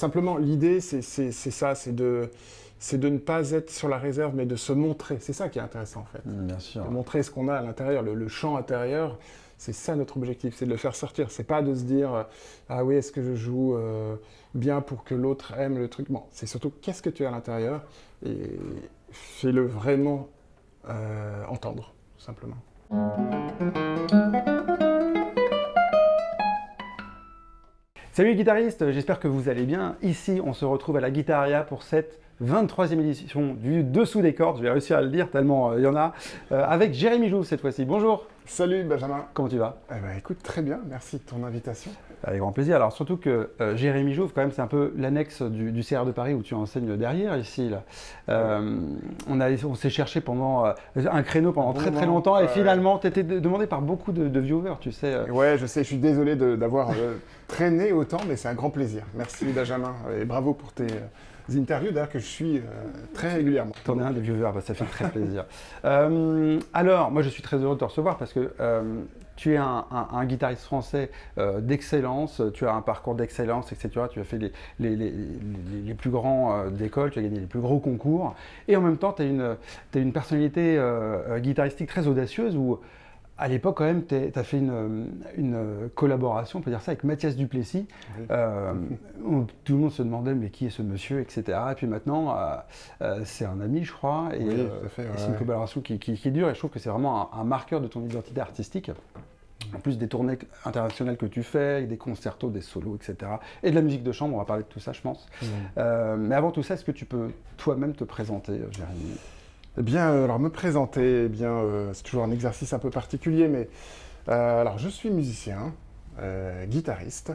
Simplement, l'idée, c'est ça, c'est de ne pas être sur la réserve, mais de se montrer. C'est ça qui est intéressant, en fait. Bien sûr. De montrer ce qu'on a à l'intérieur, le champ intérieur. C'est ça notre objectif, c'est de le faire sortir. C'est pas de se dire ah oui, est-ce que je joue bien pour que l'autre aime le truc. Bon, c'est surtout qu'est-ce que tu as à l'intérieur et fais-le vraiment entendre, tout simplement. Salut les guitaristes, j'espère que vous allez bien. Ici, on se retrouve à la Guitaria pour cette 23e édition du Dessous des cordes. Je vais réussir à le dire tellement il y en a. Avec Jérémy Jouve cette fois-ci. Bonjour. Salut Benjamin. Comment tu vas? Eh ben, écoute, très bien, merci de ton invitation. Avec grand plaisir. Alors surtout que Jérémy Jouve, quand même, c'est un peu l'annexe du CR de Paris où tu enseignes derrière ici. Là. On s'est cherché pendant un créneau pendant très longtemps et finalement, tu étais demandé par beaucoup de viewers, tu sais. Ouais, je sais, je suis désolé d'avoir traîné autant, mais c'est un grand plaisir. Merci Benjamin et bravo pour tes interviews, d'ailleurs que je suis très régulièrement. T'en es un des viewers, bah, ça fait très plaisir. Alors, moi je suis très heureux de te recevoir parce que tu es un guitariste français d'excellence, tu as un parcours d'excellence, etc. Tu as fait les plus grands d'école, tu as gagné les plus gros concours, et en même temps tu as une personnalité guitaristique très audacieuse où à l'époque, quand même, tu as fait une collaboration, on peut dire ça, avec Mathias Duplessis. Oui. Où tout le monde se demandait, mais qui est ce monsieur, etc. Et puis maintenant, c'est un ami, je crois. Et, oui, tout à fait, et c'est une collaboration qui est dure. Et je trouve que c'est vraiment un marqueur de ton identité artistique. En plus des tournées internationales que tu fais, avec des concertos, des solos, etc. Et de la musique de chambre, on va parler de tout ça, je pense. Mais avant tout ça, est-ce que tu peux toi-même te présenter, Jérémy ? Eh bien, alors me présenter, eh bien, c'est toujours un exercice un peu particulier, mais alors je suis musicien, guitariste.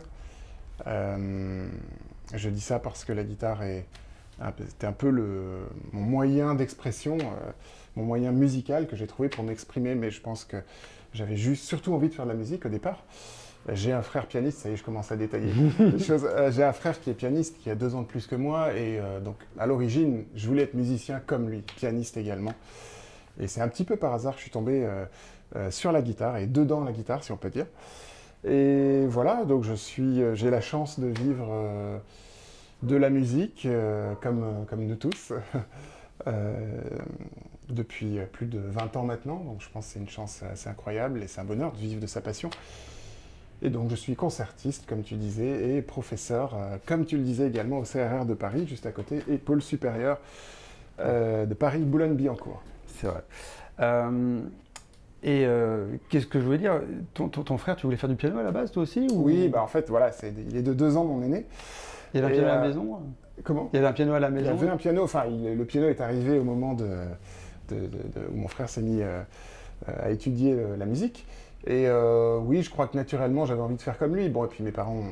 Je dis ça parce que la guitare c'était un peu mon moyen d'expression, mon moyen musical que j'ai trouvé pour m'exprimer, mais je pense que j'avais surtout envie de faire de la musique au départ. J'ai un frère pianiste, ça y est, je commence à détailler les choses. J'ai un frère qui est pianiste, qui a 2 ans de plus que moi, et donc à l'origine, je voulais être musicien comme lui, pianiste également. Et c'est un petit peu par hasard que je suis tombé sur la guitare, et dedans la guitare, si on peut dire. Et voilà, donc j'ai la chance de vivre de la musique, comme nous tous, depuis plus de 20 ans maintenant, donc je pense que c'est une chance assez incroyable, et c'est un bonheur de vivre de sa passion. Et donc je suis concertiste, comme tu disais, et professeur, comme tu le disais également, au CRR de Paris, juste à côté, et pôle supérieur de Paris, Boulogne-Billancourt. C'est vrai. Qu'est-ce que je voulais dire, ton frère, tu voulais faire du piano à la base, toi aussi ou... Oui, bah en fait, voilà, il est de 2 ans, mon aîné. Il y avait un piano à la maison? Comment? Il y avait un piano à la maison? Il y avait un piano, enfin, le piano est arrivé au moment où mon frère s'est mis à étudier la musique. Et oui, je crois que naturellement, j'avais envie de faire comme lui. Bon, et puis mes parents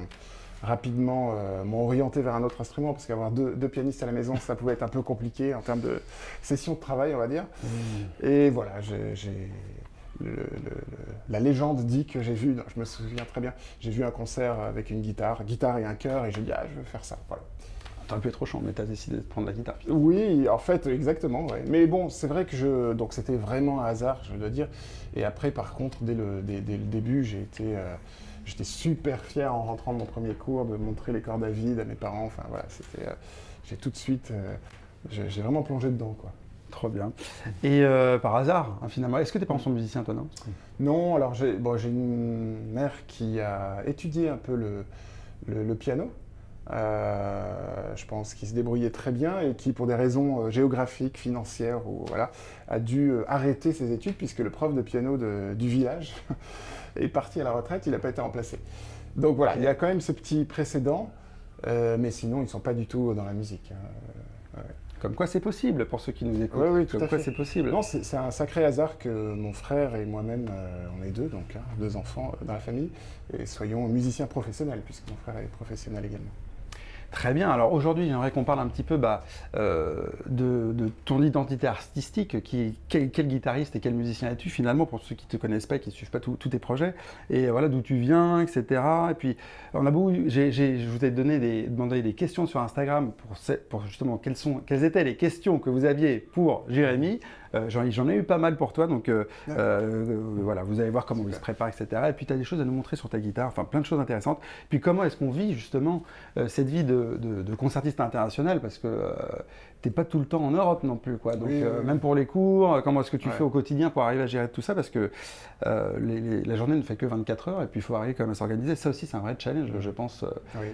rapidement m'ont orienté vers un autre instrument, parce qu'avoir deux pianistes à la maison, ça pouvait être un peu compliqué en termes de session de travail, on va dire. Et voilà, la légende dit que j'ai vu, je me souviens très bien, j'ai vu un concert avec une guitare et un chœur, et j'ai dit, ah, je veux faire ça, voilà. T'aurais pu être au chant, mais t'as décidé de prendre la guitare. Oui, en fait, exactement. Ouais. Mais bon, c'est vrai que donc c'était vraiment un hasard, je dois dire. Et après, par contre, dès le début, j'étais super fier en rentrant de mon premier cours de montrer les cordes à vide à mes parents. Enfin voilà, j'ai tout de suite, j'ai vraiment plongé dedans, quoi. Trop bien. Et par hasard, hein, finalement, est-ce que tes parents sont musiciens, toi, non? Non, alors j'ai une mère qui a étudié un peu le piano. Je pense qu'il se débrouillait très bien et qui, pour des raisons géographiques, financières, voilà, a dû arrêter ses études puisque le prof de piano du village est parti à la retraite, il n'a pas été remplacé. Donc voilà, il y a quand même ce petit précédent, mais sinon ils ne sont pas du tout dans la musique. Ouais. Comme quoi c'est possible pour ceux qui nous écoutent. Oui, tout Comme à quoi fait. c'est possible. Non, c'est un sacré hasard que mon frère et moi-même, on est 2, donc 2 enfants dans la famille, et soyons musiciens professionnels, puisque mon frère est professionnel également. Très bien. Alors aujourd'hui, j'aimerais qu'on parle un petit peu de ton identité artistique. Quel guitariste et quel musicien es-tu finalement, pour ceux qui ne te connaissent pas et qui ne suivent pas tous tes projets. Et voilà d'où tu viens, etc. Et puis, je vous ai demandé des questions sur Instagram pour justement quelles étaient les questions que vous aviez pour Jérémy. J'en ai eu pas mal pour toi, donc voilà, vous allez voir comment il se prépare, etc. Et puis tu as des choses à nous montrer sur ta guitare, enfin plein de choses intéressantes. Puis comment est-ce qu'on vit justement cette vie de de concertiste international parce que t'es pas tout le temps en Europe non plus, quoi. Donc même pour les cours, comment est-ce que tu fais au quotidien pour arriver à gérer tout ça parce que la journée ne fait que 24 heures et puis il faut arriver quand même à s'organiser. Ça aussi, c'est un vrai challenge, je pense. Oui.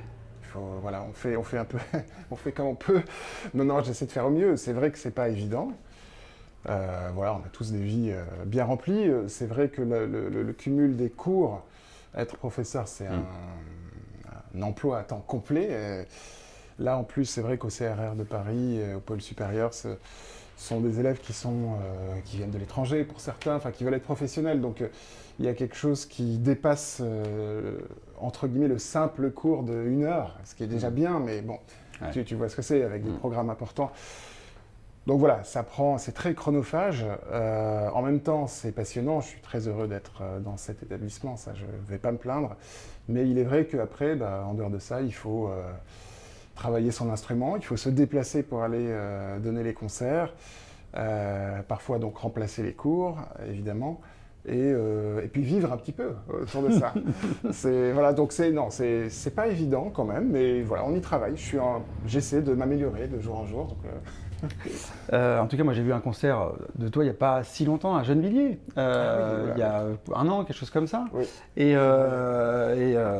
Voilà, on fait un peu, on fait comme on peut. Non, j'essaie de faire au mieux. C'est vrai que c'est pas évident. Voilà, on a tous des vies bien remplies. C'est vrai que le cumul des cours, être professeur, c'est un emploi à temps complet. Là, en plus, c'est vrai qu'au CRR de Paris, au pôle supérieur, ce sont des élèves qui viennent de l'étranger pour certains, enfin qui veulent être professionnels. Donc, il y a quelque chose qui dépasse, entre guillemets, le simple cours de 1 heure, ce qui est déjà bien, mais bon, tu vois ce que c'est, avec des programmes importants. Donc voilà, c'est très chronophage. En même temps, c'est passionnant. Je suis très heureux d'être dans cet établissement, ça, je ne vais pas me plaindre. Mais il est vrai qu'après, en dehors de ça, il faut travailler son instrument, il faut se déplacer pour aller donner les concerts, parfois donc remplacer les cours, évidemment. Et puis vivre un petit peu autour de ça. Donc c'est pas évident quand même, mais voilà, on y travaille. J'essaie de m'améliorer de jour en jour. Donc, en tout cas, moi j'ai vu un concert de toi il n'y a pas si longtemps à Gennevilliers, il y a 1 an, quelque chose comme ça. Oui. Et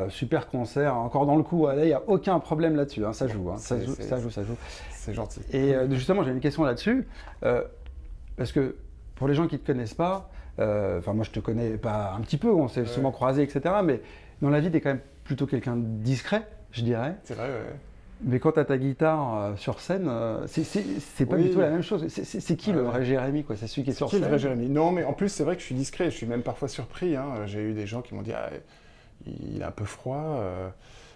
super concert, encore dans le coup. Là, il n'y a aucun problème là-dessus, hein, ça joue, ça joue. C'est gentil. Et justement, j'ai une question là-dessus, parce que pour les gens qui ne te connaissent pas, moi je te connais pas un petit peu, on s'est souvent croisés, etc. Mais dans la vie, tu es quand même plutôt quelqu'un de discret, je dirais. C'est vrai, ouais. Mais quand tu as ta guitare sur scène, c'est pas du tout la même chose. C'est qui le vrai Jérémy, quoi? C'est celui qui est sur scène? C'est le vrai Jérémy? Non, mais en plus, c'est vrai que je suis discret. Je suis même parfois surpris. J'ai eu des gens qui m'ont dit il est un peu froid,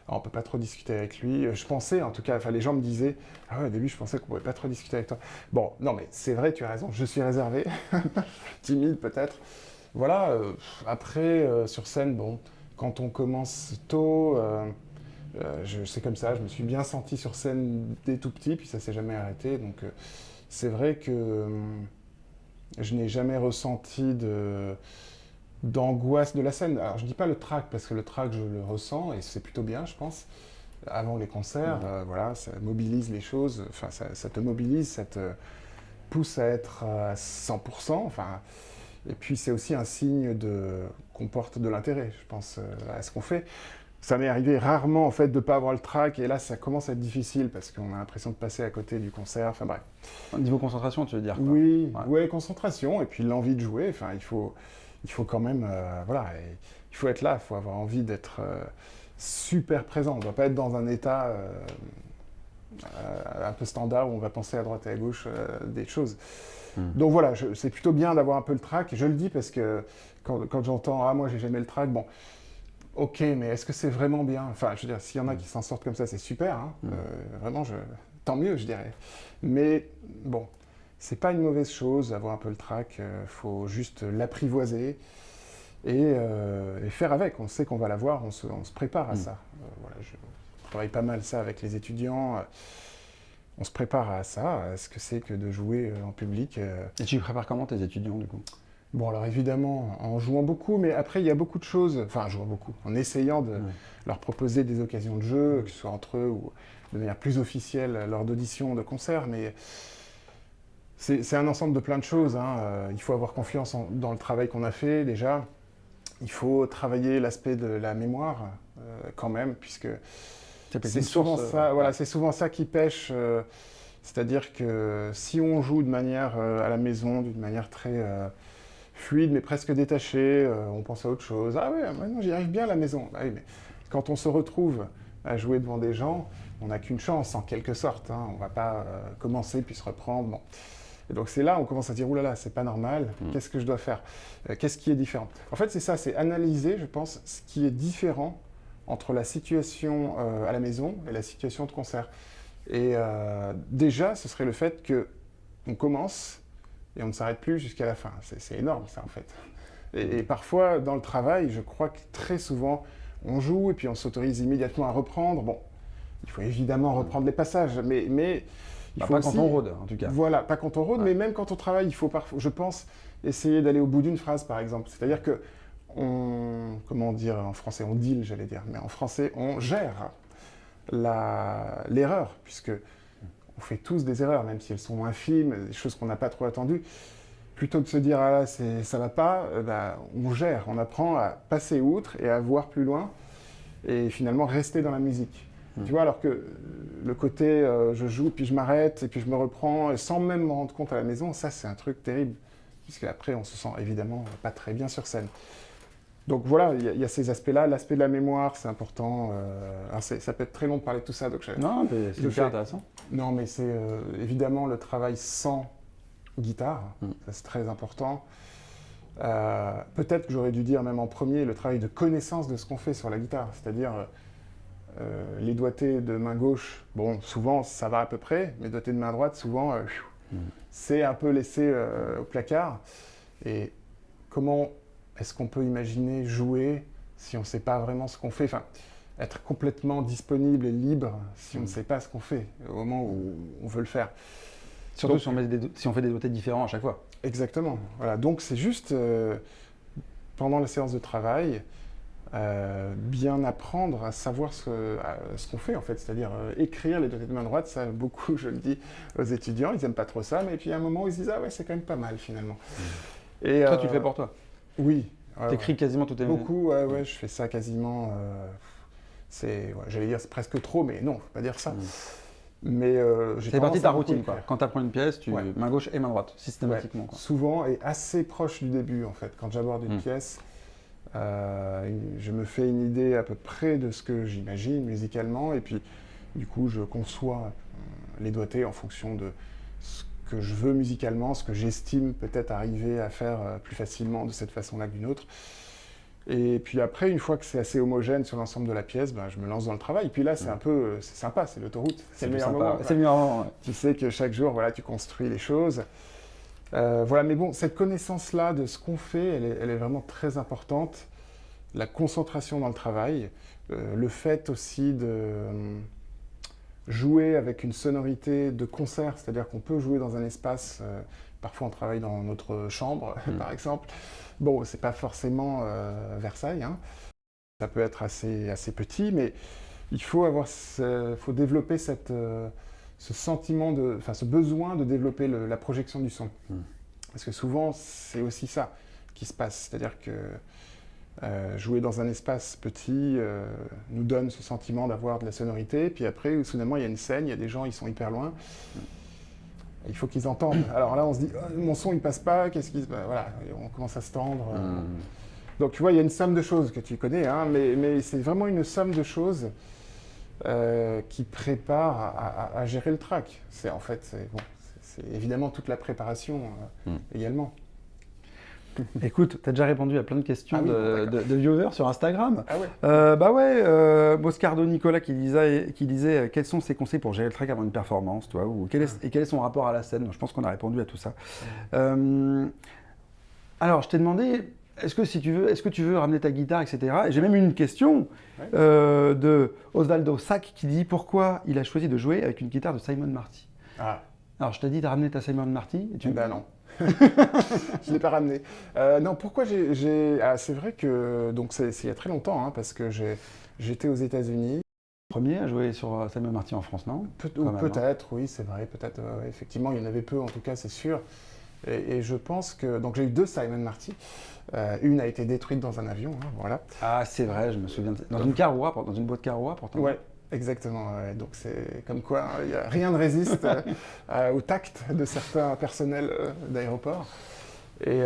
on peut pas trop discuter avec lui. Je pensais, en tout cas, les gens me disaient au début, je pensais qu'on pouvait pas trop discuter avec toi. Bon, non, mais c'est vrai, tu as raison. Je suis réservé, timide peut-être. Voilà. Après, sur scène, bon, quand on commence tôt. C'est comme ça, je me suis bien senti sur scène dès tout petit, puis ça s'est jamais arrêté. Donc c'est vrai que je n'ai jamais ressenti d'angoisse de la scène. Alors je dis pas le trac, parce que le trac je le ressens, et c'est plutôt bien, je pense. Avant les concerts, voilà, ça mobilise les choses, enfin ça te mobilise, ça te pousse à être à 100%. Et puis c'est aussi un signe qu'on porte de l'intérêt, je pense, à ce qu'on fait. Ça m'est arrivé rarement en fait de ne pas avoir le trac, et là ça commence à être difficile parce qu'on a l'impression de passer à côté du concert, enfin bref. Niveau concentration, tu veux dire, quoi? Oui, ouais, concentration, et puis l'envie de jouer, il faut quand même, il faut être là, il faut avoir envie d'être super présent. On ne doit pas être dans un état un peu standard où on va penser à droite et à gauche des choses. Donc voilà, c'est plutôt bien d'avoir un peu le trac, je le dis parce que quand j'entends « Ah, moi j'ai jamais le trac », bon, ok, mais est-ce que c'est vraiment bien? Enfin, je veux dire, s'il y en a qui s'en sortent comme ça, c'est super, hein. Vraiment, tant mieux, je dirais. Mais bon, c'est pas une mauvaise chose d'avoir un peu le trac, faut juste l'apprivoiser et faire avec. On sait qu'on va l'avoir, on se prépare à ça. Voilà, je travaille pas mal ça avec les étudiants. On se prépare à ça, à ce que c'est que de jouer en public. Et tu prépares comment tes étudiants, du coup? Bon, alors évidemment, en jouant beaucoup, mais après, il y a beaucoup de choses, en jouant beaucoup, en essayant de leur proposer des occasions de jeu, que ce soit entre eux ou de manière plus officielle lors d'auditions, de concerts, mais c'est un ensemble de plein de choses. Il faut avoir confiance dans le travail qu'on a fait, déjà. Il faut travailler l'aspect de la mémoire, quand même, puisque c'est souvent c'est souvent ça qui pêche. C'est-à-dire que si on joue de manière à la maison, d'une manière très fluide, mais presque détachée, on pense à autre chose. Ah ouais, maintenant j'y arrive bien à la maison. Ah oui, mais quand on se retrouve à jouer devant des gens, on n'a qu'une chance, en quelque sorte. On ne va pas commencer puis se reprendre. Bon. Et donc c'est là où on commence à dire « Ouh là là, c'est pas normal, qu'est-ce que je dois faire? Qu'est-ce qui est différent ?» En fait, c'est ça, c'est analyser, je pense, ce qui est différent entre la situation à la maison et la situation de concert. Et déjà, ce serait le fait qu'on commence et on ne s'arrête plus jusqu'à la fin. C'est énorme, ça, en fait. Et parfois, dans le travail, je crois que très souvent, on joue et puis on s'autorise immédiatement à reprendre. Bon, il faut évidemment reprendre les passages, mais il faut pas aussi, quand on rôde, en tout cas. Voilà, pas quand on rôde, mais même quand on travaille, il faut parfois, je pense, essayer d'aller au bout d'une phrase, par exemple. C'est-à-dire que comment dire en français, on deal, j'allais dire, mais en français, on gère. l'erreur, puisque on fait tous des erreurs, même si elles sont infimes, des choses qu'on n'a pas trop attendues. Plutôt que de se dire, ah là, ça va pas, on gère, on apprend à passer outre et à voir plus loin, et finalement rester dans la musique. Tu vois, alors que le côté je joue, puis je m'arrête, et puis je me reprends, et sans même me rendre compte à la maison, ça c'est un truc terrible, puisque après on se sent évidemment pas très bien sur scène. Donc voilà, il y a ces aspects-là. L'aspect de la mémoire, c'est important. Alors ça peut être très long de parler de tout ça, donc Non, mais c'est hyper intéressant. Non, mais c'est évidemment le travail sans guitare, ça c'est très important. Peut-être que j'aurais dû dire même en premier le travail de connaissance de ce qu'on fait sur la guitare, c'est-à-dire les doigtés de main gauche, bon, souvent ça va à peu près, mais doigtés de main droite, souvent, c'est un peu laissé au placard. Et comment est-ce qu'on peut imaginer jouer si on ne sait pas vraiment ce qu'on fait, enfin, être complètement disponible et libre si on ne sait pas ce qu'on fait au moment où on veut le faire. Surtout si on fait des doigtés différents à chaque fois. Exactement. Voilà. Donc c'est juste pendant la séance de travail, bien apprendre à savoir ce qu'on fait en fait, c'est-à-dire écrire les doigtés de main droite, ça beaucoup je le dis aux étudiants, ils n'aiment pas trop ça, mais puis à un moment ils se disent ah ouais c'est quand même pas mal finalement. Et toi tu le fais pour toi? Oui. T'écris quasiment toutes tes musiques? Beaucoup, ouais, je fais ça quasiment, j'allais dire c'est presque trop, mais non, faut pas dire ça. Mais c'est partie de ta routine, quoi. Quand tu apprends une pièce, tu main gauche et main droite, systématiquement. Quoi. Souvent et assez proche du début, en fait. Quand j'aborde une pièce, je me fais une idée à peu près de ce que j'imagine musicalement, et puis du coup, je conçois les doigtés en fonction de ce que je veux musicalement, ce que j'estime peut-être arriver à faire plus facilement de cette façon-là que d'une autre. Et puis après, une fois que c'est assez homogène sur l'ensemble de la pièce, je me lance dans le travail. Et puis là, c'est c'est sympa, c'est l'autoroute, c'est le meilleur moment. C'est le meilleur moment, ouais. Tu sais que chaque jour, voilà, tu construis les choses. Voilà, mais bon, cette connaissance-là de ce qu'on fait, elle est vraiment très importante. La concentration dans le travail, le fait aussi de jouer avec une sonorité de concert, c'est-à-dire qu'on peut jouer dans un espace, parfois on travaille dans notre chambre, par exemple. Bon, c'est pas forcément Versailles, hein. Ça peut être assez petit, mais il faut développer ce sentiment ce besoin de développer la projection du son. Parce que souvent, c'est aussi ça qui se passe, c'est-à-dire que jouer dans un espace petit nous donne ce sentiment d'avoir de la sonorité, puis après, soudainement, il y a une scène, il y a des gens, ils sont hyper loin. Il faut qu'ils entendent. Alors là, on se dit, oh, mon son, il passe pas, qu'est-ce qui se passe? Voilà, on commence à se tendre. Donc tu vois, il y a une somme de choses que tu connais, hein, mais c'est vraiment une somme de choses qui prépare à gérer le track. C'est évidemment toute la préparation également. Écoute, tu as déjà répondu à plein de questions de viewers sur Instagram. Ah ouais. Moscardo Nicolas qui disait quels sont ses conseils pour gérer le track avant une performance, toi, quel est son rapport à la scène. Je pense qu'on a répondu à tout ça. Alors, je t'ai demandé, est-ce que tu veux ramener ta guitare, etc. Et j'ai même une question de Osvaldo Sack qui dit pourquoi il a choisi de jouer avec une guitare de Simon Marty. Alors, je t'ai dit de ramener ta Simon Marty. Et non. Je ne l'ai pas ramené. Non, pourquoi c'est vrai que c'est il y a très longtemps, hein, parce que j'étais aux États-Unis. Premier à jouer sur Simon Marty en France, non? Peut-être, oui, c'est vrai, peut-être. Effectivement, il y en avait peu, en tout cas, c'est sûr. Et je pense que donc j'ai eu 2 Simon Marty. Une a été détruite dans un avion, hein, voilà. Ah, c'est vrai, je me souvien. Dans une boîte Caroua, pourtant. Ouais. Exactement, ouais. Donc c'est comme quoi rien ne résiste au tact de certains personnels d'aéroport. Et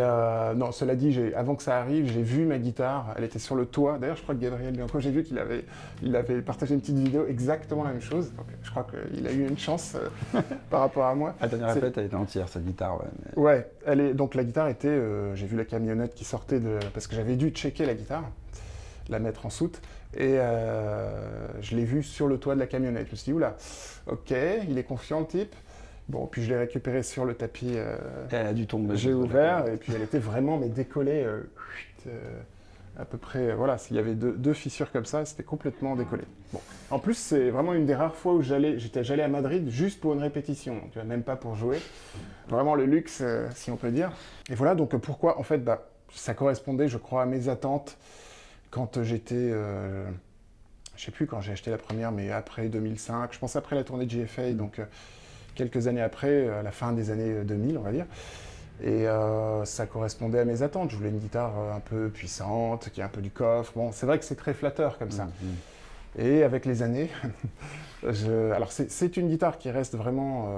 non, cela dit, avant que ça arrive, j'ai vu ma guitare, elle était sur le toit. D'ailleurs, je crois que Gabriel Bianco, j'ai vu qu'il avait partagé une petite vidéo exactement la même chose. Donc, je crois qu'il a eu une chance par rapport à moi. La dernière répète, elle était entière, sa guitare. Ouais, donc la guitare était, j'ai vu la camionnette qui sortait parce que j'avais dû checker la guitare, la mettre en soute. Et je l'ai vu sur le toit de la camionnette. Je me suis dit, oula, ok, il est confiant le type. Bon, puis je l'ai récupéré sur le tapis. Elle a dû tomber. J'ai ouvert et puis elle était vraiment décollée à peu près. Voilà, s'il y avait deux fissures comme ça, c'était complètement décollé. Bon. En plus, c'est vraiment une des rares fois où j'allais à Madrid juste pour une répétition. Tu vois, même pas pour jouer. Vraiment le luxe, si on peut dire. Et voilà, donc pourquoi, en fait, ça correspondait, je crois, à mes attentes. Quand j'étais je sais plus quand j'ai acheté la première, mais après 2005, je pense après la tournée de GFA, donc quelques années après, à la fin des années 2000, on va dire. Et ça correspondait à mes attentes. Je voulais une guitare un peu puissante, qui a un peu du coffre. Bon, c'est vrai que c'est très flatteur comme ça. Et avec les années, alors c'est une guitare qui reste vraiment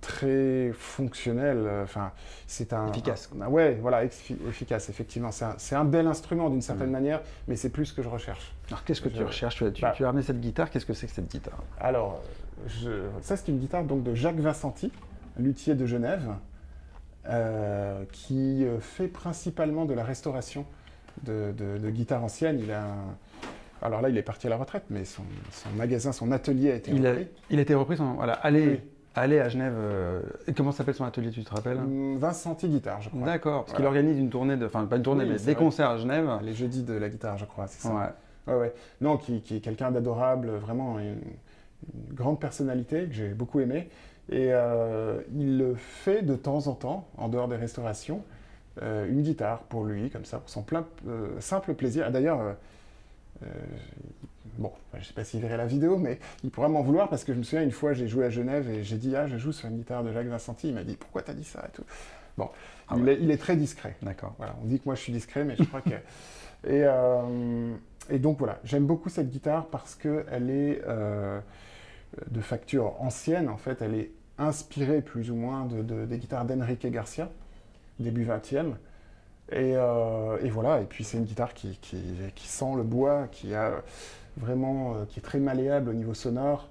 très fonctionnelle. Enfin, c'est efficace. Ouais, voilà, efficace, effectivement. C'est un bel instrument d'une certaine manière, mais c'est plus ce que je recherche. Alors qu'est-ce que tu recherches? Tu as ramené cette guitare, qu'est-ce que c'est que cette guitare? Alors, ça c'est une guitare donc, de Jacques Vincenti, luthier de Genève, qui fait principalement de la restauration de guitares anciennes. Alors là, il est parti à la retraite, mais son magasin, son atelier a été repris. Il a été repris, voilà, aller à Genève. Comment s'appelle son atelier, tu te rappelles? Vincenti Guitare, je crois. D'accord, parce qu'il organise une tournée, enfin pas une tournée, mais des concerts à Genève. Les jeudis de la guitare, je crois, c'est ça. Ouais. Non, qui est quelqu'un d'adorable, vraiment une grande personnalité que j'ai beaucoup aimé. Et il fait de temps en temps, en dehors des restaurations, une guitare pour lui, comme ça, pour son simple plaisir. D'ailleurs, bon, je ne sais pas s'il verrait la vidéo, mais il pourra m'en vouloir parce que je me souviens, une fois, j'ai joué à Genève et j'ai dit « Ah, je joue sur une guitare de Jacques Vincenti ». Il m'a dit « Pourquoi t'as dit ça ?» et tout. Bon, il est très discret. D'accord. Voilà, on dit que moi, je suis discret, mais je crois que... Et donc, voilà, j'aime beaucoup cette guitare parce qu'elle est de facture ancienne. En fait, elle est inspirée plus ou moins des guitares d'Enrique Garcia, début 20e. Et voilà, et puis c'est une guitare qui sent le bois, qui est très malléable au niveau sonore.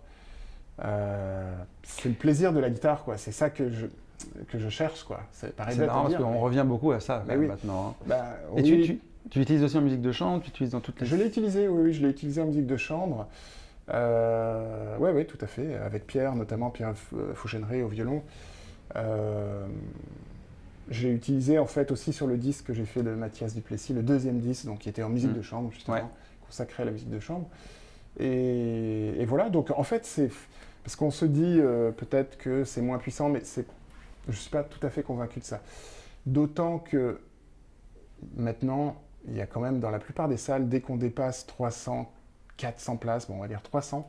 C'est le plaisir de la guitare, quoi. C'est ça que je cherche, quoi. C'est marrant parce qu'on revient beaucoup à ça maintenant. Et oui. tu l'utilises aussi en musique de chambre, tu l'utilises dans toutes les... Je l'ai utilisé, oui, je l'ai utilisé en musique de chambre. Oui, tout à fait, avec Pierre, notamment Pierre Fouchenray au violon. J'ai utilisé en fait aussi sur le disque que j'ai fait de Mathias Duplessis, le deuxième disque, donc qui était en musique de chambre justement, consacré à la musique de chambre. Et voilà, donc en fait c'est parce qu'on se dit peut-être que c'est moins puissant, mais je ne suis pas tout à fait convaincu de ça. D'autant que maintenant, il y a quand même dans la plupart des salles, dès qu'on dépasse 300, 400 places, bon on va dire 300,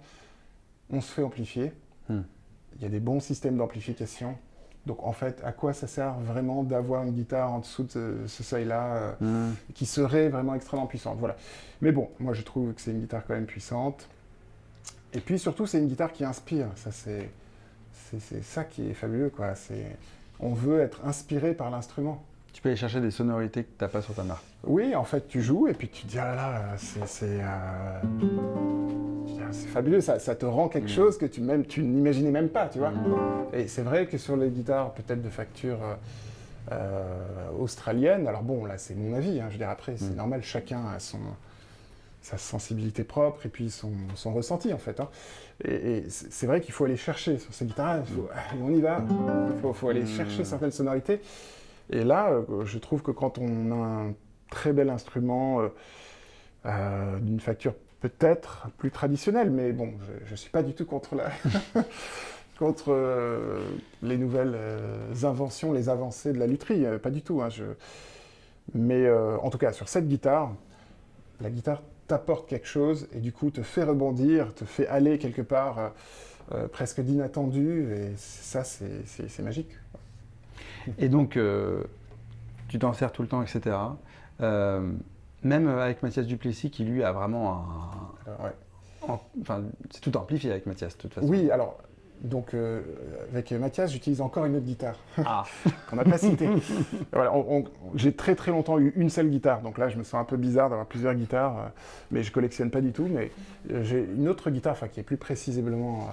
on se fait amplifier. Il y a des bons systèmes d'amplification. Donc en fait, à quoi ça sert vraiment d'avoir une guitare en dessous de ce seuil-là qui serait vraiment extrêmement puissante, voilà. Mais bon, moi je trouve que c'est une guitare quand même puissante. Et puis surtout, c'est une guitare qui inspire. Ça, c'est ça qui est fabuleux, quoi. On veut être inspiré par l'instrument. Tu peux aller chercher des sonorités que tu n'as pas sur ta marque. Oui, en fait, tu joues et puis tu te dis, ah là là, c'est fabuleux, ça te rend quelque chose que tu n'imaginais même pas, tu vois. Et c'est vrai que sur les guitares, peut-être de facture australienne, alors bon, là, c'est mon avis, hein, je veux dire, après, c'est normal, chacun a sa sensibilité propre et puis son ressenti, en fait. Hein. Et c'est vrai qu'il faut aller chercher sur ces guitares, on y va, il faut aller chercher certaines sonorités. Et là, je trouve que quand on a un très bel instrument d'une facture peut-être plus traditionnelle, mais bon, je ne suis pas du tout contre les nouvelles inventions, les avancées de la lutherie, pas du tout. Hein, mais en tout cas, sur cette guitare, la guitare t'apporte quelque chose et du coup te fait rebondir, te fait aller quelque part presque d'inattendu, et ça, c'est magique. Et donc, tu t'en sers tout le temps, etc. Même avec Mathias Duplessis, qui lui a vraiment enfin, c'est tout amplifié avec Mathias, de toute façon. Oui, alors, donc, avec Mathias, j'utilise encore une autre guitare. Ah. Qu'on n'a pas citée. Voilà, j'ai très très longtemps eu une seule guitare, donc là, je me sens un peu bizarre d'avoir plusieurs guitares, mais je collectionne pas du tout. Mais j'ai une autre guitare, qui est plus précisément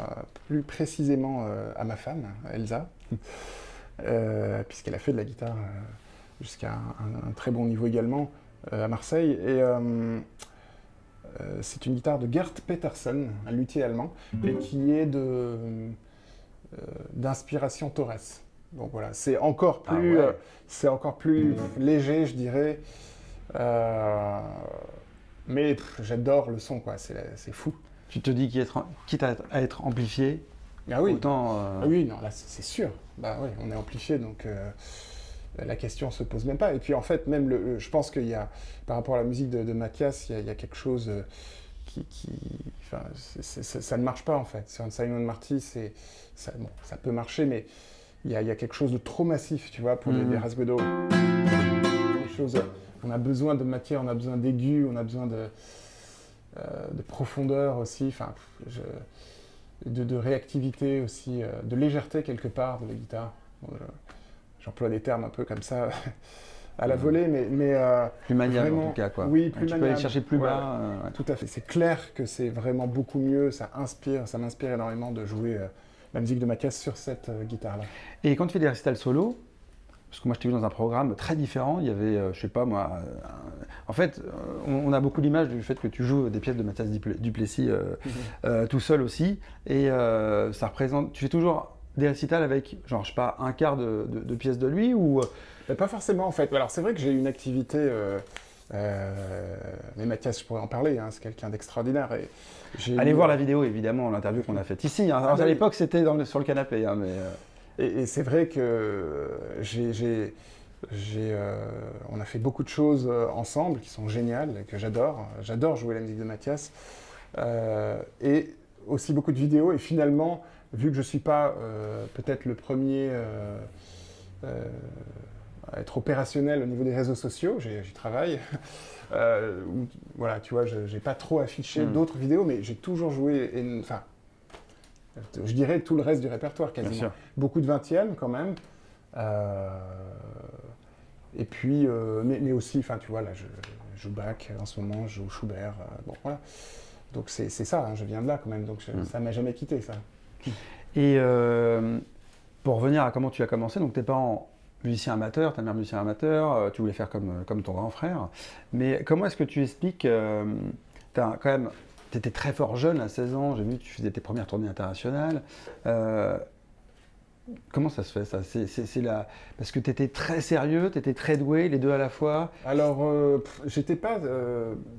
à ma femme, Elsa. Puisqu'elle a fait de la guitare jusqu'à un très bon niveau également à Marseille. Et c'est une guitare de Gert Petersen, un luthier allemand, et qui est d'inspiration Torres. Donc voilà, c'est encore plus léger, je dirais. Mais j'adore le son, quoi. C'est fou. Tu te dis quitte à être amplifié, autant... Ah oui, non, là, c'est sûr. Bah oui, on est amplifié, donc la question se pose même pas. Et puis en fait, même je pense qu'il y a, par rapport à la musique de Mathias, il y a quelque chose enfin, ça ne marche pas en fait. Sur un Simon Marty, bon, ça peut marcher, mais il y a quelque chose de trop massif, tu vois, pour les Rasguedo. On a besoin de matière, on a besoin d'aigus, on a besoin de profondeur aussi, enfin, de réactivité aussi, de légèreté quelque part de la guitare. Bon, j'emploie des termes un peu comme ça à la volée, mais plus maniable vraiment, en tout cas, quoi. Oui, plus tu maniable. peux aller chercher plus bas. Ouais. Tout à fait. C'est clair que c'est vraiment beaucoup mieux, ça m'inspire énormément de jouer la musique de Mathias sur cette guitare-là. Et quand tu fais des récitals solo, parce que moi je t'ai vu dans un programme très différent, il y avait, je sais pas moi, en fait, on a beaucoup l'image du fait que tu joues des pièces de Mathias Duplessis tout seul aussi, et ça représente, tu fais toujours des récitals avec, genre, je sais pas, un quart de pièces de lui ou... Pas forcément en fait. Alors c'est vrai que j'ai une activité, mais Mathias, je pourrais en parler, hein, c'est quelqu'un d'extraordinaire. Allez voir la vidéo évidemment, l'interview qu'on a faite ici. Hein. Alors, à l'époque c'était sur le canapé, hein, mais... Et c'est vrai que on a fait beaucoup de choses ensemble qui sont géniales et que j'adore. J'adore jouer la musique de Mathias. Et aussi beaucoup de vidéos. Et finalement, vu que je ne suis pas peut-être le premier à être opérationnel au niveau des réseaux sociaux, j'y travaille. Voilà, tu vois, je n'ai pas trop affiché d'autres vidéos, mais j'ai toujours joué... Enfin, je dirais tout le reste du répertoire quasiment. Beaucoup de 20e quand même. Et puis, mais aussi, enfin tu vois, là je joue Bach en ce moment, je joue Schubert. Bon voilà. Donc c'est ça, hein, je viens de là quand même, donc ça ne m'a jamais quitté ça. Et pour revenir à comment tu as commencé, donc tes parents musiciens amateurs, ta mère musicien amateur, tu voulais faire comme ton grand frère. Mais comment est-ce que tu expliques, quand même... Tu étais très fort jeune, à 16 ans, j'ai vu que tu faisais tes premières tournées internationales. Comment ça se fait ça? Parce que tu étais très sérieux, tu étais très doué, les deux à la fois. Alors, j'étais pas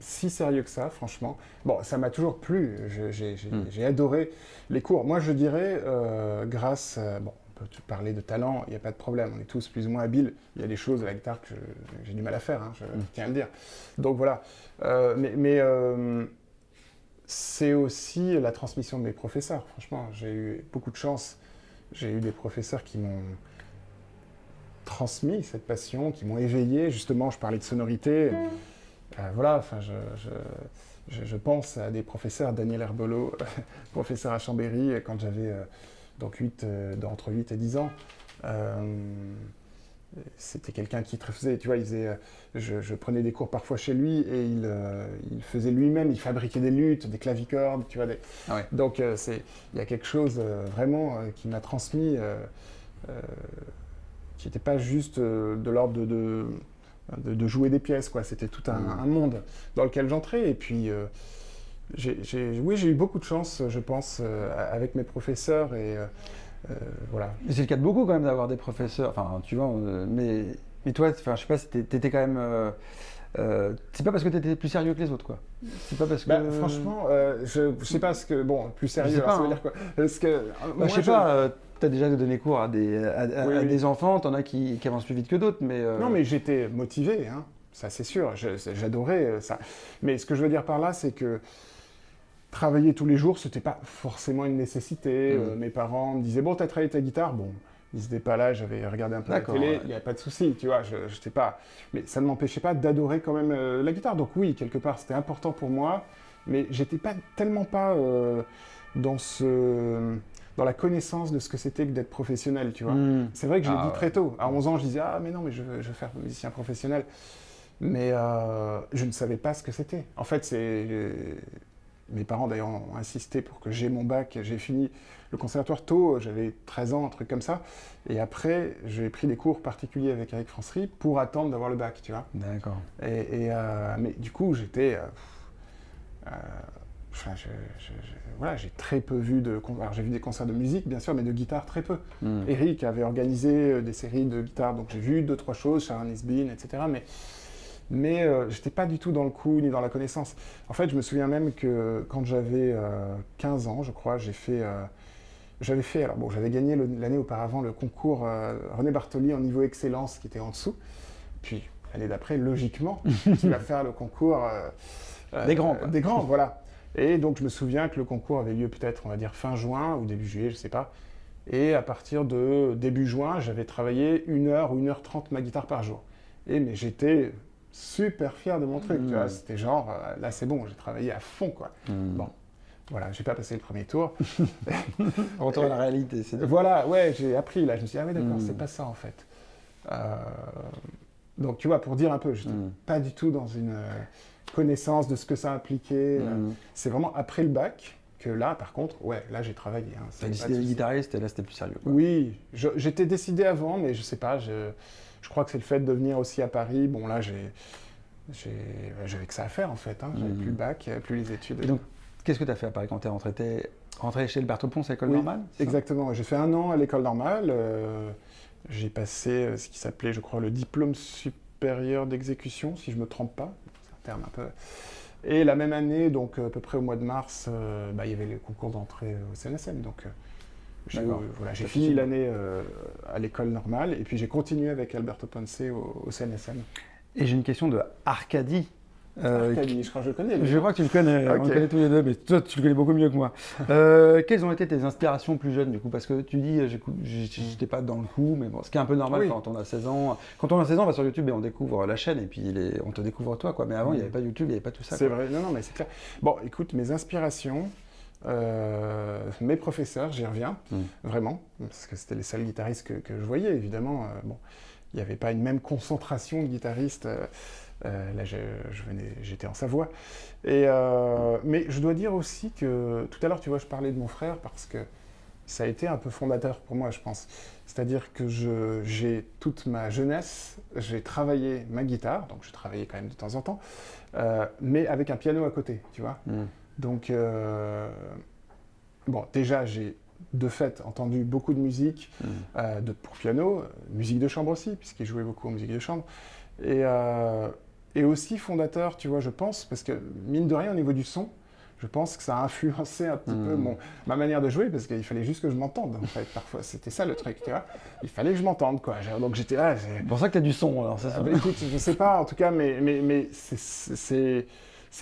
si sérieux que ça, franchement. Bon, ça m'a toujours plu, j'ai adoré les cours. Moi, je dirais, grâce... bon, on peut parler de talent, il n'y a pas de problème, on est tous plus ou moins habiles. Il y a des choses à la guitare que j'ai du mal à faire, hein, je tiens à le dire. Donc voilà. C'est aussi la transmission de mes professeurs, franchement. J'ai eu beaucoup de chance. J'ai eu des professeurs qui m'ont transmis cette passion, qui m'ont éveillé. Justement, je parlais de sonorité. Voilà, enfin, je pense à des professeurs, Daniel Herbelot, professeur à Chambéry, quand j'avais entre 8 et 10 ans. C'était quelqu'un qui faisait, tu vois, je prenais des cours parfois chez lui et il faisait lui-même, il fabriquait des luttes, des clavicordes, tu vois. Ah ouais. Donc il y a quelque chose vraiment qui m'a transmis, qui n'était pas juste de l'ordre de jouer des pièces, quoi. C'était tout un monde dans lequel j'entrais. Et puis j'ai eu beaucoup de chance, je pense, avec mes professeurs et voilà. C'est le cas de beaucoup quand même d'avoir des professeurs, enfin tu vois, mais toi, enfin je sais pas, t'étais quand même, c'est pas parce que t'étais plus sérieux que les autres quoi. C'est pas parce que. Franchement, je sais pas ce que, bon, plus sérieux, pas, ça veut dire quoi? Parce que moi, je sais pas, t'as déjà donné cours à des enfants, t'en as qui avancent plus vite que d'autres, mais. Non, mais j'étais motivé, hein, ça c'est sûr, j'adorais ça. Mais ce que je veux dire par là, c'est que travailler tous les jours, c'était pas forcément une nécessité. Mes parents me disaient, bon, t'as travaillé ta guitare? Bon, ils n'étaient pas là, j'avais regardé un peu la télé, il n'y avait pas de souci, tu vois, j'étais pas... Mais ça ne m'empêchait pas d'adorer quand même la guitare. Donc oui, quelque part, c'était important pour moi, mais j'étais tellement pas dans la connaissance de ce que c'était que d'être professionnel, tu vois. C'est vrai que je l'ai dit très tôt. À 11 ans, je disais, ah, mais non, mais je veux faire musicien professionnel. Mais je ne savais pas ce que c'était. En fait, mes parents d'ailleurs ont insisté pour que j'aie mon bac. J'ai fini le conservatoire tôt, j'avais 13 ans, un truc comme ça. Et après, j'ai pris des cours particuliers avec Eric Francery pour attendre d'avoir le bac, tu vois. D'accord. Mais du coup, j'étais... voilà, j'ai très peu vu de... Alors, j'ai vu des concerts de musique, bien sûr, mais de guitare, très peu. Eric avait organisé des séries de guitare, donc j'ai vu 2-3 choses, Sharon Isbeen, etc. Mais je n'étais pas du tout dans le coup ni dans la connaissance. En fait, je me souviens même que quand j'avais 15 ans, je crois, j'avais gagné l'année auparavant le concours René Bartoli en niveau excellence qui était en dessous. Puis l'année d'après, logiquement, tu vas faire le concours des grands. Des grands, voilà. Et donc, je me souviens que le concours avait lieu peut-être, on va dire, fin juin ou début juillet, je sais pas. Et à partir de début juin, j'avais travaillé 1 heure ou 1h30 ma guitare par jour. Mais j'étais super fier de mon truc, tu vois. C'était genre, là c'est bon, j'ai travaillé à fond, quoi. Bon, voilà, j'ai pas passé le premier tour. Retour à la réalité, c'est Voilà, ouais, j'ai appris là. Je me suis dit, ah oui, d'accord, c'est pas ça en fait. Donc, tu vois, pour dire un peu, je n'étais pas du tout dans une connaissance de ce que ça impliquait. C'est vraiment après le bac que là, par contre, ouais, là j'ai travaillé. Hein, t'as décidé d'être guitariste et là c'était plus sérieux, quoi. Oui, j'étais décidé avant, mais je sais pas, je crois que c'est le fait de venir aussi à Paris. Bon, là, j'avais que ça à faire en fait. Hein. J'avais plus le bac, plus les études. Et donc, qu'est-ce que tu as fait à Paris quand tu es rentré? T'es rentré chez Alberto Ponce à l'école normale? Exactement. J'ai fait 1 an à l'école normale. J'ai passé ce qui s'appelait, je crois, le diplôme supérieur d'exécution, si je me trompe pas. C'est un terme un peu. Et la même année, donc à peu près au mois de mars, il y avait les concours d'entrée au CNSM. Donc j'ai fini l'année à l'école normale et puis j'ai continué avec Alberto Ponce au CNSM. Et j'ai une question de Arcadie. Arcadie, je crois que je le connais. Je crois que tu le connais, Okay. On le connaît tous les deux, mais toi tu le connais beaucoup mieux que moi. Quelles ont été tes inspirations plus jeunes du coup? Parce que tu dis, j'étais pas dans le coup, mais bon, ce qui est un peu normal quand on a 16 ans. Quand on a 16 ans, on va sur YouTube et on découvre la chaîne et puis on te découvre toi, quoi. Mais avant, il n'y avait pas YouTube, il n'y avait pas tout ça. C'est vrai, non, mais c'est clair. Bon, écoute, mes inspirations, mes professeurs, j'y reviens, vraiment, parce que c'était les seuls guitaristes que je voyais, évidemment. Bon, il n'y avait pas une même concentration de guitaristes. Là, j'étais en Savoie. Mais je dois dire aussi que, tout à l'heure, tu vois, je parlais de mon frère parce que ça a été un peu fondateur pour moi, je pense. C'est-à-dire que j'ai toute ma jeunesse, j'ai travaillé ma guitare, donc je travaillais quand même de temps en temps, mais avec un piano à côté, tu vois. Donc, bon, déjà, j'ai de fait entendu beaucoup de musique pour piano, musique de chambre aussi, puisqu'il jouait beaucoup en musique de chambre. Et aussi fondateur, tu vois, je pense, parce que mine de rien, au niveau du son, je pense que ça a influencé un petit peu ma manière de jouer, parce qu'il fallait juste que je m'entende, en fait, parfois. C'était ça le truc, tu vois. Il fallait que je m'entende, quoi. Donc j'étais là. C'est pour ça que tu as du son, alors, c'est ça? Écoute, je sais pas, en tout cas, mais c'est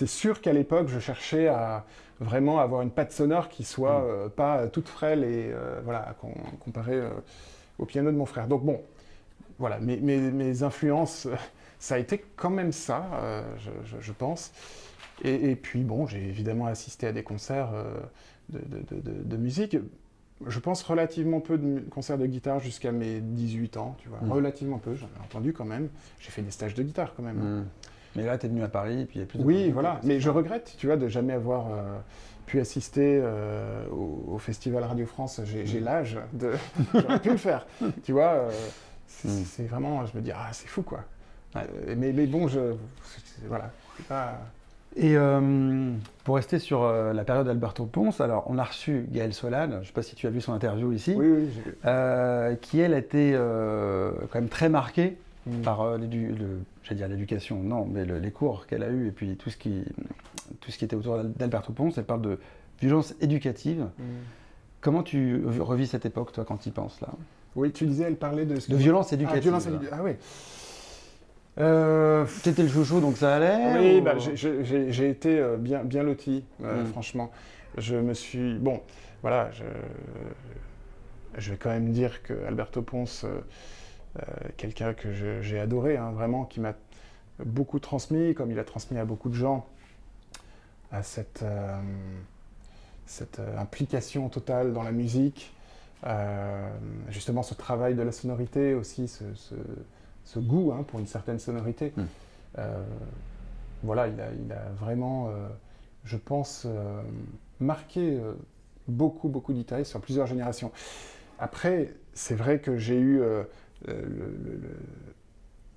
sûr qu'à l'époque, je cherchais à vraiment avoir une patte sonore qui soit pas toute frêle et voilà, comparée au piano de mon frère. Donc bon, voilà, mes influences, ça a été quand même ça, je pense. Et puis bon, j'ai évidemment assisté à des concerts de musique. Je pense relativement peu de concerts de guitare jusqu'à mes 18 ans, tu vois. Relativement peu, j'en ai entendu quand même. J'ai fait des stages de guitare quand même. Mais là, tu es venu à Paris et puis il y a plus de... Oui, voilà. Mais je regrette, tu vois, de jamais avoir pu assister au Festival Radio France. J'ai l'âge de... J'aurais pu le faire, tu vois. C'est vraiment... Je me dis, ah, c'est fou, quoi. Ouais. Mais bon, voilà. C'est pas... Et pour rester sur la période d'Alberto Ponce, alors on a reçu Gaëlle Solal, je ne sais pas si tu as vu son interview ici, oui, j'ai vu. Qui elle a été quand même très marquée par j'allais dire l'éducation, non, mais les cours qu'elle a eus et puis tout ce qui était autour d'Alberto Ponce. Elle parle de violence éducative. Comment tu revis cette époque, toi, quand tu y penses là? Oui, tu disais, elle parlait de violence éducative. Ah oui. T'étais le chouchou, donc ça allait? Oui, ou... bah, j'ai été bien loti, franchement. Je me suis... Bon, voilà, je vais quand même dire que Alberto Ponce, quelqu'un que j'ai adoré, hein, vraiment, qui m'a beaucoup transmis, comme il a transmis à beaucoup de gens, à cette implication totale dans la musique, justement ce travail de la sonorité aussi, ce goût pour une certaine sonorité. Voilà, il a vraiment, je pense, marqué beaucoup de guitaristes sur plusieurs générations. Après, c'est vrai que j'ai eu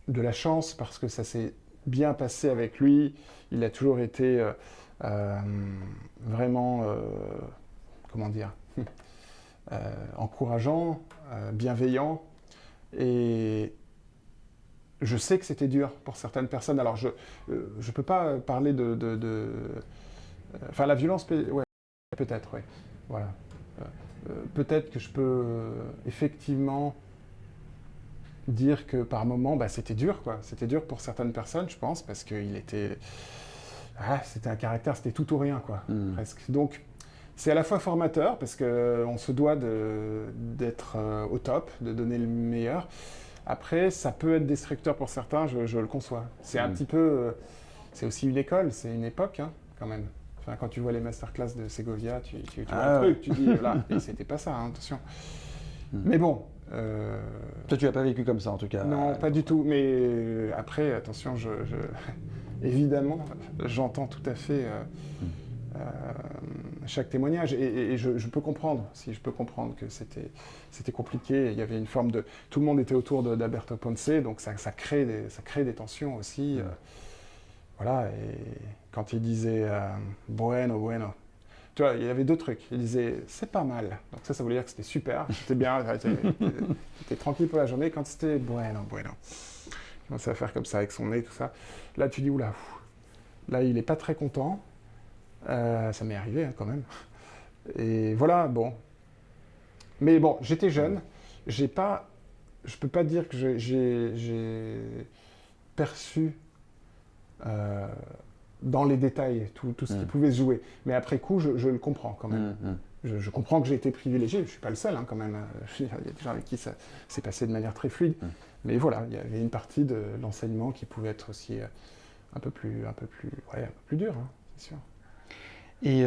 de la chance parce que ça s'est bien passé avec lui. Il a toujours été vraiment, comment dire, encourageant, bienveillant. Et je sais que c'était dur pour certaines personnes. Alors, je ne peux pas parler enfin, la violence, ouais, peut-être, ouais. Voilà. Peut-être que je peux effectivement dire que par moments, c'était dur, quoi. C'était dur pour certaines personnes, je pense, parce qu'il était c'était un caractère, c'était tout ou rien, quoi, presque. Donc, c'est à la fois formateur, parce qu'on se doit d'être au top, de donner le meilleur. Après, ça peut être destructeur pour certains, je le conçois. C'est un petit peu... c'est aussi une école, c'est une époque, hein, quand même. Enfin, quand tu vois les masterclass de Segovia, tu vois un truc, tu dis, là, et c'était pas ça, hein, attention. Mais bon... Toi, tu l'as pas vécu comme ça, en tout cas. Non, pas du tout. Mais après, attention, évidemment, j'entends tout à fait chaque témoignage. Et je peux comprendre, si je peux comprendre que c'était compliqué. Il y avait une forme de... Tout le monde était autour d'Alberto Ponce, donc ça crée des tensions aussi. Voilà, et quand il disait bueno, bueno, tu vois, il y avait deux trucs. Il disait c'est pas mal. Donc ça voulait dire que c'était super, c'était bien, t'étais tranquille pour la journée. Quand c'était bueno, bueno, il commençait à faire comme ça avec son nez, tout ça. Là, tu dis oula, là, il est pas très content. Ça m'est arrivé, hein, quand même. Et voilà, bon. Mais bon, j'étais jeune. Je peux pas dire que j'ai perçu. Dans les détails, tout ce qui pouvait se jouer. Mais après coup, je le comprends quand même. Je comprends que j'ai été privilégié, je ne suis pas le seul, hein, quand même. Il y a des gens avec qui ça s'est passé de manière très fluide. Mais voilà, il y avait une partie de l'enseignement qui pouvait être aussi un peu plus dur, hein, c'est sûr. Et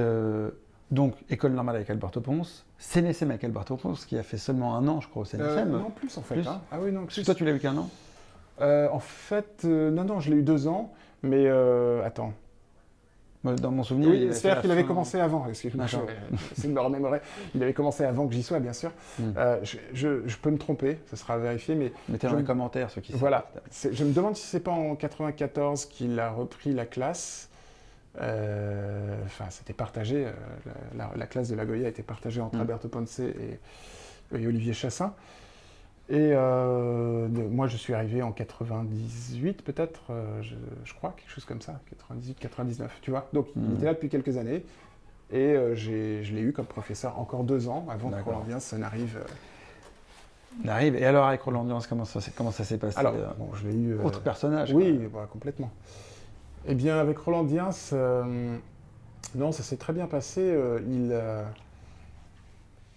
donc, École normale avec Alberto Ponce, CNSM avec Alberto Ponce, qui a fait seulement 1 an, je crois, au CNSM. Non, plus en fait. Plus. Hein. Ah oui, non, plus. Toi, tu l'as eu qu'1 an en fait, non, je l'ai eu 2 ans, mais attends. Dans mon souvenir, oui, c'est-à-dire qu'il avait commencé avant, excuse-moi, c'est de me remémorer. Il avait commencé avant que j'y sois, bien sûr. Je peux me tromper, ça sera vérifié, mais... Mettez dans les commentaires ceux qui savent. Voilà, je me demande si c'est pas en 94 qu'il a repris la classe. Enfin, c'était partagé, la classe de la Goya était partagée entre Alberto Ponce et Olivier Chassin. Et moi, je suis arrivé en 98, peut-être, je crois, quelque chose comme ça, 98-99, tu vois. Donc, il était là depuis quelques années. Et je l'ai eu comme professeur encore 2 ans avant que Roland Diens n'arrive. Et alors, avec Roland Diens, comment ça s'est passé? Alors, bon, je l'ai eu... Autre personnage. Oui, bah, complètement. Eh bien, avec Roland Diens, non, ça s'est très bien passé.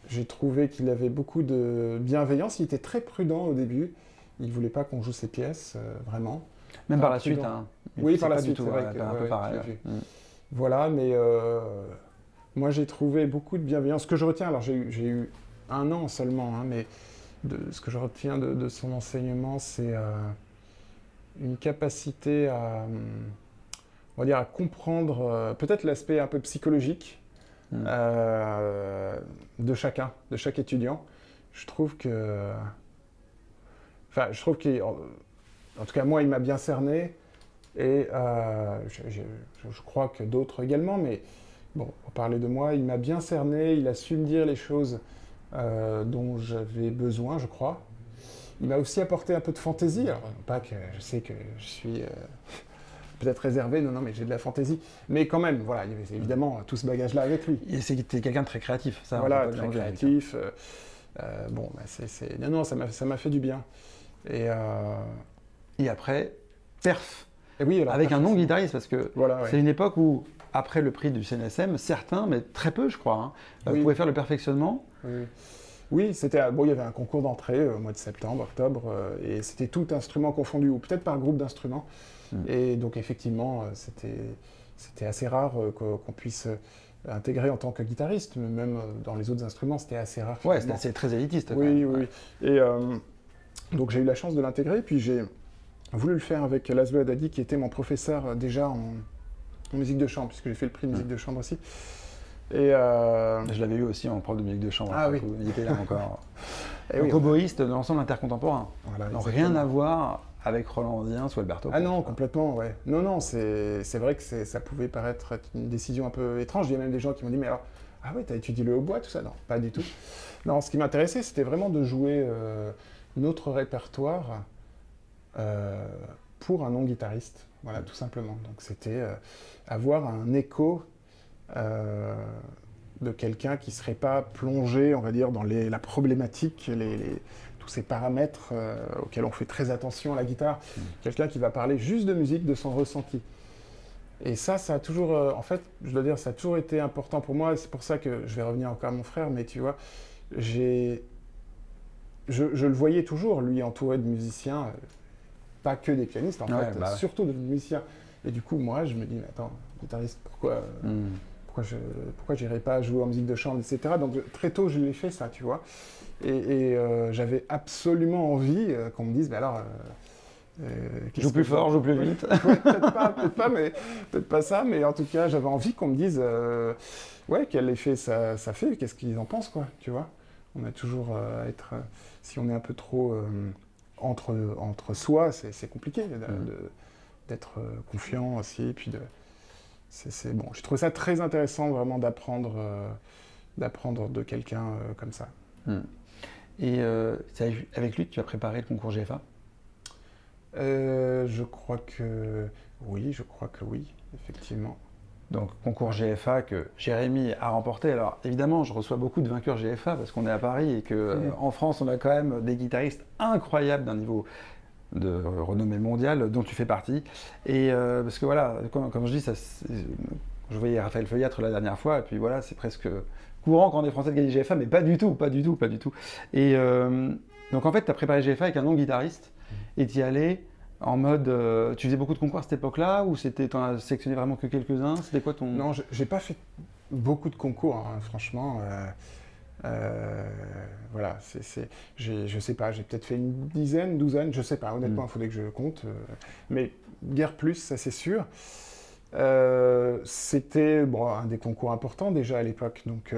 J'ai trouvé qu'il avait beaucoup de bienveillance. Il était très prudent au début. Il ne voulait pas qu'on joue ses pièces, vraiment. Même par la suite. Hein. Oui, par la suite, c'est vrai. Un peu pareil. Voilà, mais moi j'ai trouvé beaucoup de bienveillance. Ce que je retiens, alors j'ai eu 1 an seulement, hein, mais ce que je retiens de son enseignement, c'est une capacité on va dire, à comprendre peut-être l'aspect un peu psychologique de chaque étudiant. Je trouve que... Enfin, en tout cas, moi, il m'a bien cerné, et je crois que d'autres également, mais bon, pour parler de moi, il m'a bien cerné, il a su me dire les choses dont j'avais besoin, je crois. Il m'a aussi apporté un peu de fantaisie, alors pas que je sais que je suis... peut-être réservé, non, mais j'ai de la fantaisie. Mais quand même, voilà, il y avait évidemment tout ce bagage-là avec lui. Et c'était quelqu'un de très créatif, ça. Voilà, très créatif. Bon, bah, non, ça m'a fait du bien. Et après, perf. Et oui, alors, avec un non-guitariste, parce que voilà, c'est une époque où, après le prix du CNSM, certains, mais très peu, je crois, pouvaient faire le perfectionnement. Oui, bon, il y avait un concours d'entrée au mois de septembre, octobre, et c'était tout instrument confondu, ou peut-être par groupe d'instruments. Et donc effectivement, c'était assez rare qu'on puisse intégrer en tant que guitariste, mais même dans les autres instruments, c'était assez rare. Ouais, c'était très élitiste. Oui. Et donc j'ai eu la chance de l'intégrer, puis j'ai voulu le faire avec Laszlo Haddadi, qui était mon professeur déjà en musique de chambre, puisque j'ai fait le prix de musique de chambre aussi. Et je l'avais eu aussi en prof de musique de chambre. Ah oui. Il était là encore. Donc, oboïste de l'ensemble intercontemporain. Voilà, donc rien à voir avec Roland Diens ou Alberto. Ah non, complètement, ouais. Non, c'est vrai que ça pouvait paraître être une décision un peu étrange. Il y a même des gens qui m'ont dit, mais alors, ah ouais, t'as étudié le hautbois, tout ça? Non, pas du tout. Non, ce qui m'intéressait, c'était vraiment de jouer notre répertoire pour un non-guitariste. Voilà, tout simplement. Donc c'était avoir un écho de quelqu'un qui ne serait pas plongé, on va dire, dans la problématique, tous ces paramètres auxquels on fait très attention à la guitare. Quelqu'un qui va parler juste de musique, de son ressenti. Et ça a toujours, en fait, je dois dire, ça a toujours été important pour moi. C'est pour ça que je vais revenir encore à mon frère, mais tu vois, j'ai, je le voyais toujours, lui, entouré de musiciens, pas que des pianistes, en Ouais, fait, bah ouais. surtout de musiciens. Et du coup, moi, je me dis, mais attends, guitariste, Hmm. pourquoi j'irais pas jouer en musique de chambre, etc. Donc très tôt, je l'ai fait ça, tu vois. Et j'avais absolument envie qu'on me dise, mais alors, Joue plus fort, joue plus Ouais, vite. ouais, peut-être pas ça, mais en tout cas, j'avais envie qu'on me dise, ouais, quel effet ça fait, qu'est-ce qu'ils en pensent, quoi, tu vois. On a toujours à être, si on est un peu trop entre soi, c'est compliqué d'être confiant aussi, et puis c'est bon. J'ai trouvé ça très intéressant, vraiment, d'apprendre de quelqu'un comme ça. Hmm. Et c'est avec lui que tu as préparé le concours GFA? Je crois que oui, effectivement. Donc, concours GFA que Jérémy a remporté. Alors, évidemment, je reçois beaucoup de vainqueurs GFA parce qu'on est à Paris et que en France, on a quand même des guitaristes incroyables d'un niveau de renommée mondiale dont tu fais partie. Et parce que voilà, comme je dis, je voyais Raphaël Feuillâtre la dernière fois, et puis voilà, c'est presque courant quand on est français de gagner GFA, mais pas du tout, pas du tout, pas du tout. Et donc en fait, tu as préparé GFA avec un non-guitariste et tu y allais en mode. Tu faisais beaucoup de concours à cette époque-là ou t'en as sélectionné vraiment que quelques-uns? C'était quoi ton. Non, j'ai pas fait beaucoup de concours, hein, franchement. Voilà, je sais pas, j'ai peut-être fait une dizaine, douzaine, je sais pas, honnêtement, il faudrait que je compte. Mais guère plus, ça c'est sûr. C'était bon, un des concours importants déjà à l'époque, donc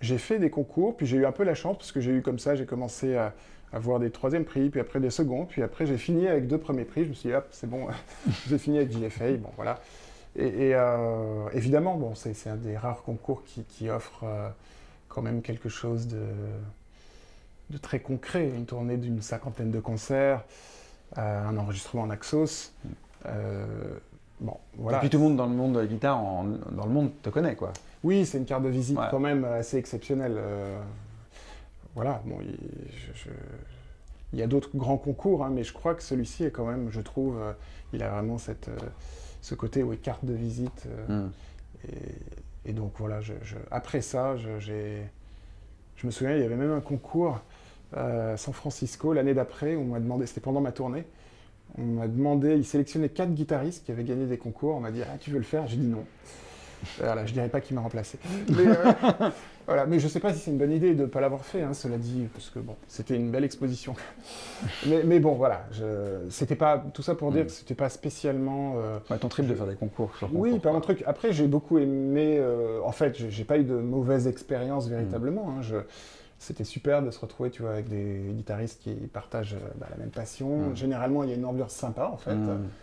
j'ai fait des concours, puis j'ai eu un peu la chance, parce que j'ai eu comme ça, j'ai commencé à avoir des troisièmes prix, puis après des seconds, puis après j'ai fini avec 2 premiers prix, je me suis dit, hop, c'est bon, j'ai fini avec JFA, bon voilà. Et évidemment, bon, c'est un des rares concours qui offre quand même quelque chose de très concret, une tournée d'une 50aine de concerts, un enregistrement en Axos. euh, bon, voilà. Et puis tout le monde dans le monde de la guitare, dans le monde, te connaît, quoi. Oui, c'est une carte de visite Ouais. quand même assez exceptionnelle. Voilà, bon, il y a d'autres grands concours, hein, mais je crois que celui-ci est quand même, je trouve, il a vraiment ce côté, oui, carte de visite. Hmm. Et donc voilà, après ça, je me souviens, il y avait même un concours à San Francisco l'année d'après, où on m'a demandé, c'était pendant ma tournée, on m'a demandé, ils sélectionnaient 4 guitaristes qui avaient gagné des concours, on m'a dit, ah, tu veux le faire? J'ai dit non. Voilà, je dirais pas qui m'a remplacé. Mais, voilà, mais je sais pas si c'est une bonne idée de ne pas l'avoir fait, hein, cela dit, parce que bon, c'était une belle exposition. mais bon, voilà, c'était pas tout ça pour dire que c'était pas spécialement. Ouais, ton trip de faire des concours sur concours. Oui, pas mon truc. Après, j'ai beaucoup aimé. En fait, j'ai pas eu de mauvaise expérience véritablement. Hein. C'était super de se retrouver, tu vois, avec des guitaristes qui partagent la même passion. Généralement, il y a une ambiance sympa, en fait.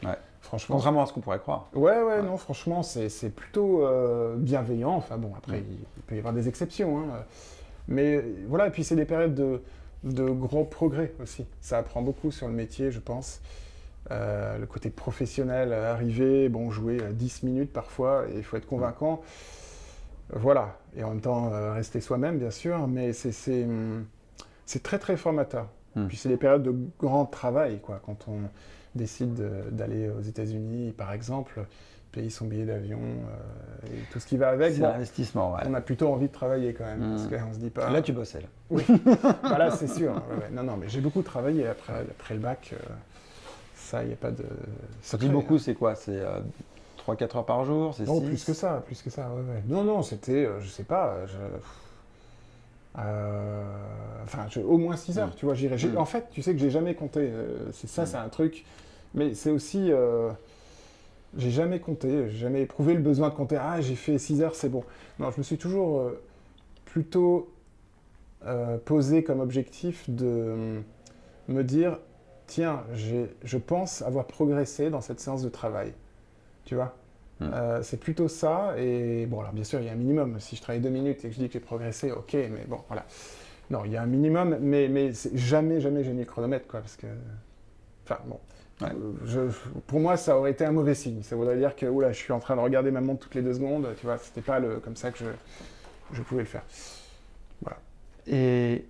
Ouais. Franchement. Contrairement à ce qu'on pourrait croire. Ouais, non, franchement, c'est plutôt bienveillant. Enfin bon, après, il peut y avoir des exceptions. Hein. Mais voilà, et puis c'est des périodes de gros progrès aussi. Ça apprend beaucoup sur le métier, je pense. Le côté professionnel, arriver, bon, jouer 10 minutes parfois, et il faut être convaincant. Voilà, et en même temps, rester soi-même, bien sûr, mais c'est très, très formateur. Puis c'est des périodes de grand travail, quoi, quand on décide d'aller aux États-Unis, par exemple, payer son billet d'avion et tout ce qui va avec. C'est Bon, l'investissement, ouais. on a plutôt envie de travailler quand même, parce qu'on se dit pas... Là, tu bossais, là. Oui, bah là, c'est sûr. Ouais. Non, mais j'ai beaucoup travaillé après le bac. Ça, il n'y a pas de... Ça dit beaucoup, c'est quoi? C'est 3-4 heures par jour? C'est Non, 6? plus que ça, ouais. Non, c'était, je sais pas, au moins 6 heures, tu vois, j'irais. En fait, tu sais que j'ai jamais compté. C'est un truc. Mais c'est aussi. J'ai jamais compté, j'ai jamais éprouvé le besoin de compter. Ah, j'ai fait 6 heures, c'est bon. Non, je me suis toujours plutôt posé comme objectif de me dire tiens, je pense avoir progressé dans cette séance de travail. Tu vois c'est plutôt ça. Et bon, alors bien sûr, il y a un minimum. Si je travaille 2 minutes et que je dis que j'ai progressé, ok, mais bon, voilà. Non, il y a un minimum, mais jamais j'ai mis le chronomètre, quoi, parce que... Enfin, bon. Ouais. Pour moi, ça aurait été un mauvais signe. Ça voudrait dire que oula, je suis en train de regarder ma montre toutes les 2 secondes. Tu vois, c'était pas comme ça que je pouvais le faire. Voilà. Et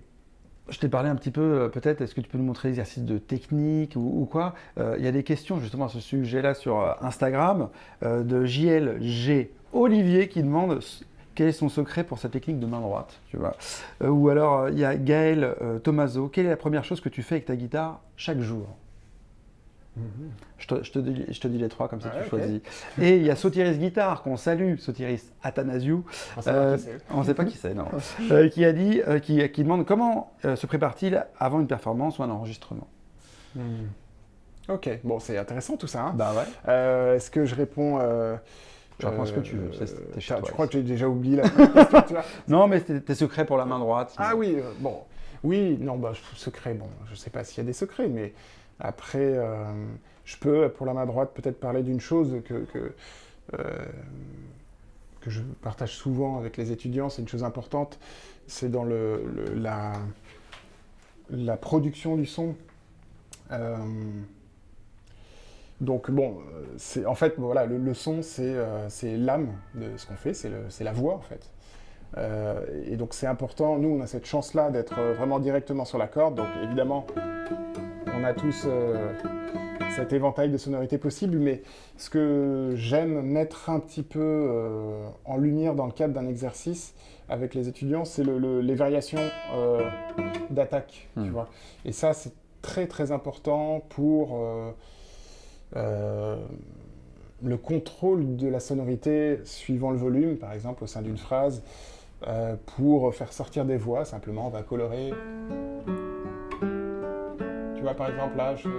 Je t'ai parlé un petit peu, peut-être, est-ce que tu peux nous montrer l'exercice de technique ou quoi? Il y a des questions justement à ce sujet-là sur Instagram de JLG Olivier qui demande quel est son secret pour sa technique de main droite, tu vois. Ou alors il y a Gaël Tomaso, quelle est la première chose que tu fais avec ta guitare chaque jour? Je te dis les trois, comme ça tu choisis. Et il y a Sotiris Guitare, qu'on salue, Sotiris Athanasiou. On ne sait pas qui c'est, non. Qui a dit, qui demande comment se prépare-t-il avant une performance ou un enregistrement. Ok, bon, c'est intéressant tout ça. Hein. Bah ouais. Est-ce que je réponds Je reprends ce que tu veux. Tu crois que j'ai déjà oublié la question, tu vois? Non, mais tes secrets pour la main droite. Ah oui, bon. Oui, non, bah, secret, bon, je sais pas s'il y a des secrets, mais après, je peux, pour la main droite, peut-être parler d'une chose que je partage souvent avec les étudiants, c'est une chose importante, c'est dans la production du son. Donc bon, en fait, voilà, le son, c'est l'âme de ce qu'on fait, c'est la voix, en fait. Et donc c'est important, nous on a cette chance-là d'être vraiment directement sur la corde, donc évidemment on a tous cet éventail de sonorités possibles, mais ce que j'aime mettre un petit peu en lumière dans le cadre d'un exercice avec les étudiants, c'est les variations d'attaque, tu vois. Et ça c'est très très important pour le contrôle de la sonorité suivant le volume, par exemple au sein d'une phrase. Pour faire sortir des voix, simplement, on va colorer. Tu vois, par exemple, là, je vais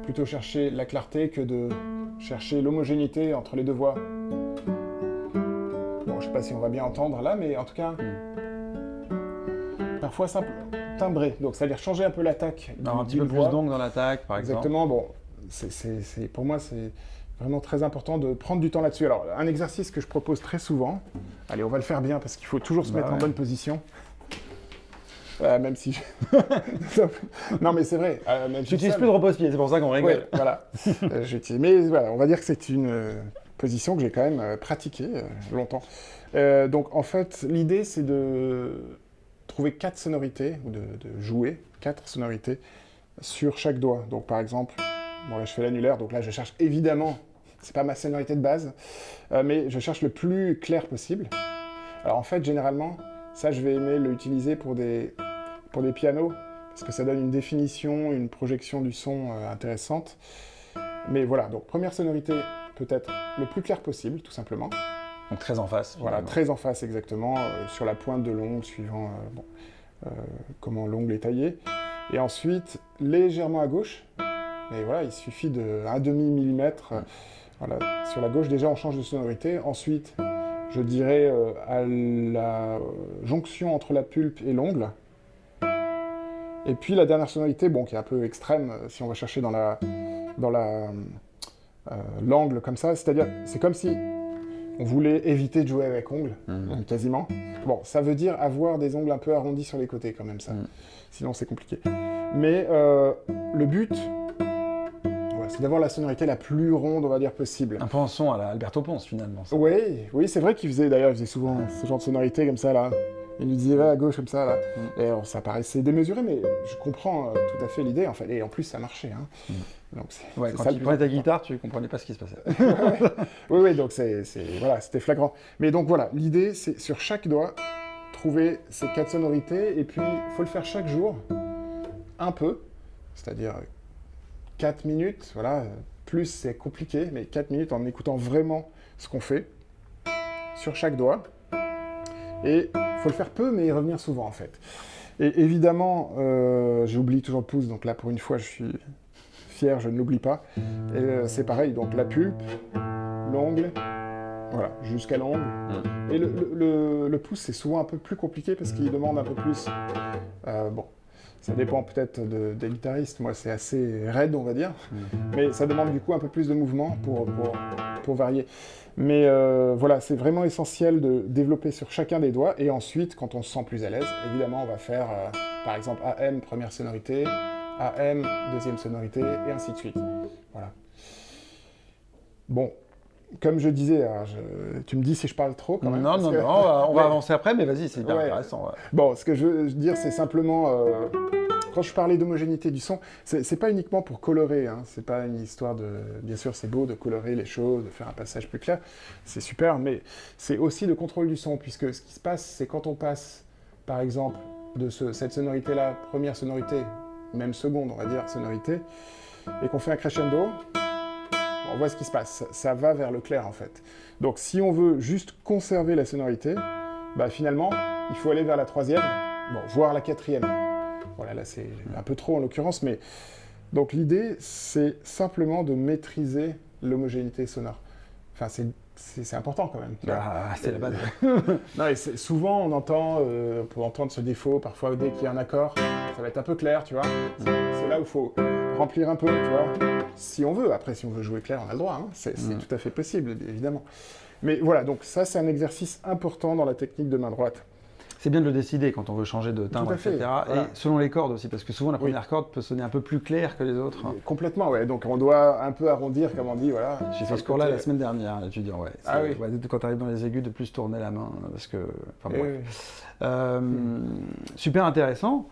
plutôt chercher la clarté que de chercher l'homogénéité entre les deux voix. Bon, je sais pas si on va bien entendre là, mais en tout cas, parfois simple, timbrer. Donc, c'est-à-dire changer un peu l'attaque. Un petit peu plus d'ongles dans l'attaque, par exemple. Exactement. Bon, pour moi, c'est vraiment très important de prendre du temps là-dessus. Alors, un exercice que je propose très souvent, allez, on va le faire bien parce qu'il faut toujours se mettre en bonne position. Même si non, mais c'est vrai. Tu n'utilises plus de repose-pied, c'est pour ça qu'on rigole. Ouais, voilà. Mais voilà, on va dire que c'est une position que j'ai quand même pratiquée longtemps. Donc, en fait, l'idée, c'est de trouver 4 sonorités, ou de jouer 4 sonorités sur chaque doigt. Donc, par exemple, bon, là, je fais l'annulaire, donc là, je cherche évidemment... C'est pas ma sonorité de base, mais je cherche le plus clair possible. Alors en fait, généralement, ça je vais aimer l'utiliser pour des pianos, parce que ça donne une définition, une projection du son intéressante. Mais voilà, donc première sonorité, peut-être le plus clair possible, tout simplement. Donc très en face. Voilà, finalement. Très en face exactement, sur la pointe de l'ongle, suivant comment l'ongle est taillé. Et ensuite, légèrement à gauche. Et voilà, il suffit de 1/2 millimètre. Voilà, sur la gauche, déjà, on change de sonorité. Ensuite, je dirais à la jonction entre la pulpe et l'ongle. Et puis, la dernière sonorité, bon, qui est un peu extrême, si on va chercher dans l'angle comme ça, c'est-à-dire, c'est comme si on voulait éviter de jouer avec ongles, quasiment. Bon, ça veut dire avoir des ongles un peu arrondis sur les côtés, quand même, ça. Sinon, c'est compliqué. Mais le but... c'est d'avoir la sonorité la plus ronde, on va dire, possible. Un peu en son à la Alberto Ponce, finalement. Ça. Oui, c'est vrai qu'il faisait souvent ce genre de sonorité comme ça, là. Il nous disait, va à gauche, comme ça, là. Et alors, ça paraissait démesuré, mais je comprends tout à fait l'idée, en fait. Et en plus, ça marchait, hein. Donc, quand tu prenais ta guitare, tu comprenais pas ce qui se passait. Oui, donc voilà, c'était flagrant. Mais donc, voilà, l'idée, c'est sur chaque doigt, trouver ces 4 sonorités, et puis, il faut le faire chaque jour, un peu, c'est-à-dire... 4 minutes, voilà, plus c'est compliqué, mais 4 minutes en écoutant vraiment ce qu'on fait sur chaque doigt. Et il faut le faire peu, mais y revenir souvent en fait. Et évidemment, j'oublie toujours le pouce, donc là pour une fois je suis fier, je ne l'oublie pas. Et c'est pareil, donc la pulpe, l'ongle, voilà, jusqu'à l'ongle. Et le pouce c'est souvent un peu plus compliqué parce qu'il demande un peu plus... bon. Ça dépend peut-être des guitaristes, moi c'est assez raide on va dire, mais ça demande du coup un peu plus de mouvement pour varier. Mais voilà, c'est vraiment essentiel de développer sur chacun des doigts, et ensuite quand on se sent plus à l'aise, évidemment on va faire par exemple AM première sonorité, AM deuxième sonorité, et ainsi de suite. Voilà. Bon, comme je disais, alors, tu me dis si je parle trop quand même. Non, non, non, on va avancer après, mais vas-y, c'est hyper intéressant. Ouais. Bon, ce que je veux dire, c'est simplement, quand je parlais d'homogénéité du son, c'est pas uniquement pour colorer, hein, c'est pas une histoire de... Bien sûr, c'est beau de colorer les choses, de faire un passage plus clair, c'est super, mais c'est aussi le contrôle du son, puisque ce qui se passe, c'est quand on passe, par exemple, de cette sonorité-là, première sonorité, même seconde, on va dire, sonorité, et qu'on fait un crescendo, on voit ce qui se passe, ça va vers le clair en fait. Donc si on veut juste conserver la sonorité, bah, finalement, il faut aller vers la troisième, voire la quatrième. Voilà, là c'est un peu trop en l'occurrence, mais... Donc l'idée, c'est simplement de maîtriser l'homogénéité sonore. Enfin, c'est important quand même. C'est la base. Non, et souvent, on peut entendre ce défaut, parfois dès qu'il y a un accord, ça va être un peu clair, tu vois. C'est là où il faut remplir un peu, tu vois. Si on veut, après, si on veut jouer clair, on a le droit, hein. C'est tout à fait possible, évidemment. Mais voilà, donc ça, c'est un exercice important dans la technique de main droite. C'est bien de le décider quand on veut changer de timbre, etc. Voilà. Et selon les cordes aussi, parce que souvent la première corde peut sonner un peu plus claire que les autres. Complètement, ouais. Donc on doit un peu arrondir, comme on dit, voilà. J'ai fait ce cours-là la semaine dernière, étudiant, ouais. Oui. Quand tu arrives dans les aigus, de plus tourner la main, parce que... Enfin, super intéressant.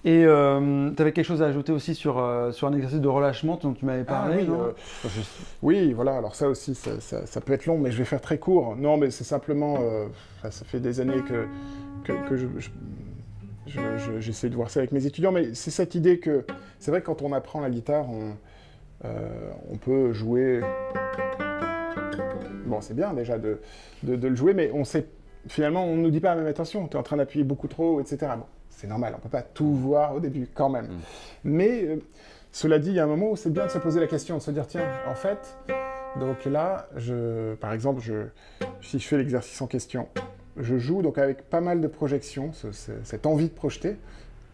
Et tu avais quelque chose à ajouter aussi sur un exercice de relâchement dont tu m'avais parlé, non Oui, voilà, alors ça aussi, ça peut être long, mais je vais faire très court. Non, mais c'est simplement, ça fait des années que j'essaie de voir ça avec mes étudiants, mais c'est cette idée que, c'est vrai que quand on apprend la guitare, on peut jouer... Bon, c'est bien déjà de le jouer, mais finalement, on ne nous dit pas, mais attention, tu es en train d'appuyer beaucoup trop, etc. Bon, c'est normal, on ne peut pas tout voir au début, quand même. Mais, cela dit, il y a un moment où c'est bien de se poser la question, de se dire, tiens, en fait, donc là, par exemple, si je fais l'exercice en question, je joue donc avec pas mal de projections, cette envie de projeter.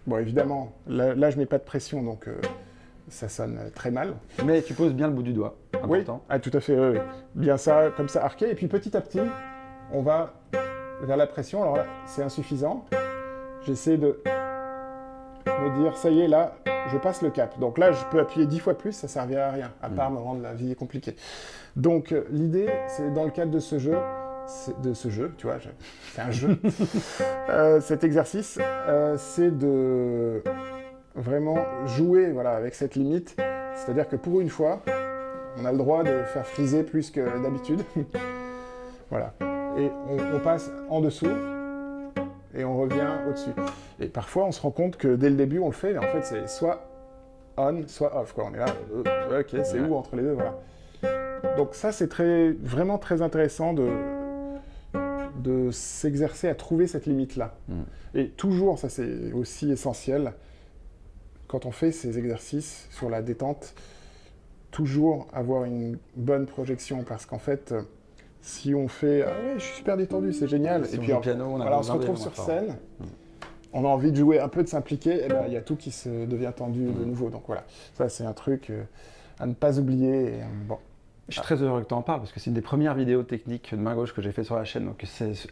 Bon, évidemment, là je mets pas de pression, donc ça sonne très mal. Mais tu poses bien le bout du doigt, important. Oui, tout à fait, oui. Bien ça, comme ça, arqué. Et puis petit à petit, on va vers la pression. Alors là, c'est insuffisant. J'essaie de me dire, ça y est, là, je passe le cap. Donc là, je peux appuyer 10 fois plus, ça ne servira à rien, à part me rendre la vie compliquée. Donc l'idée, c'est dans le cadre de ce jeu, tu vois, c'est un jeu. Cet exercice, c'est de vraiment jouer avec cette limite. C'est-à-dire que pour une fois, on a le droit de faire friser plus que d'habitude. Voilà. Et on passe en dessous et on revient au-dessus. Et parfois, on se rend compte que dès le début, on le fait, mais en fait, c'est soit on, soit off, quoi. On est là, ok, c'est où entre les deux, voilà. Donc ça, c'est vraiment très intéressant de s'exercer à trouver cette limite-là. Et toujours, ça c'est aussi essentiel, quand on fait ces exercices sur la détente, toujours avoir une bonne projection, parce qu'en fait, si on fait « Ah ouais, je suis super détendu, c'est génial », et puis on se retrouve sur scène, on a envie de jouer un peu, de s'impliquer, et ben il y a tout qui se devient tendu de nouveau. Donc voilà, ça c'est un truc à ne pas oublier. Et, bon. Je suis très heureux que tu en parles parce que c'est une des premières vidéos techniques de main gauche que j'ai fait sur la chaîne. Donc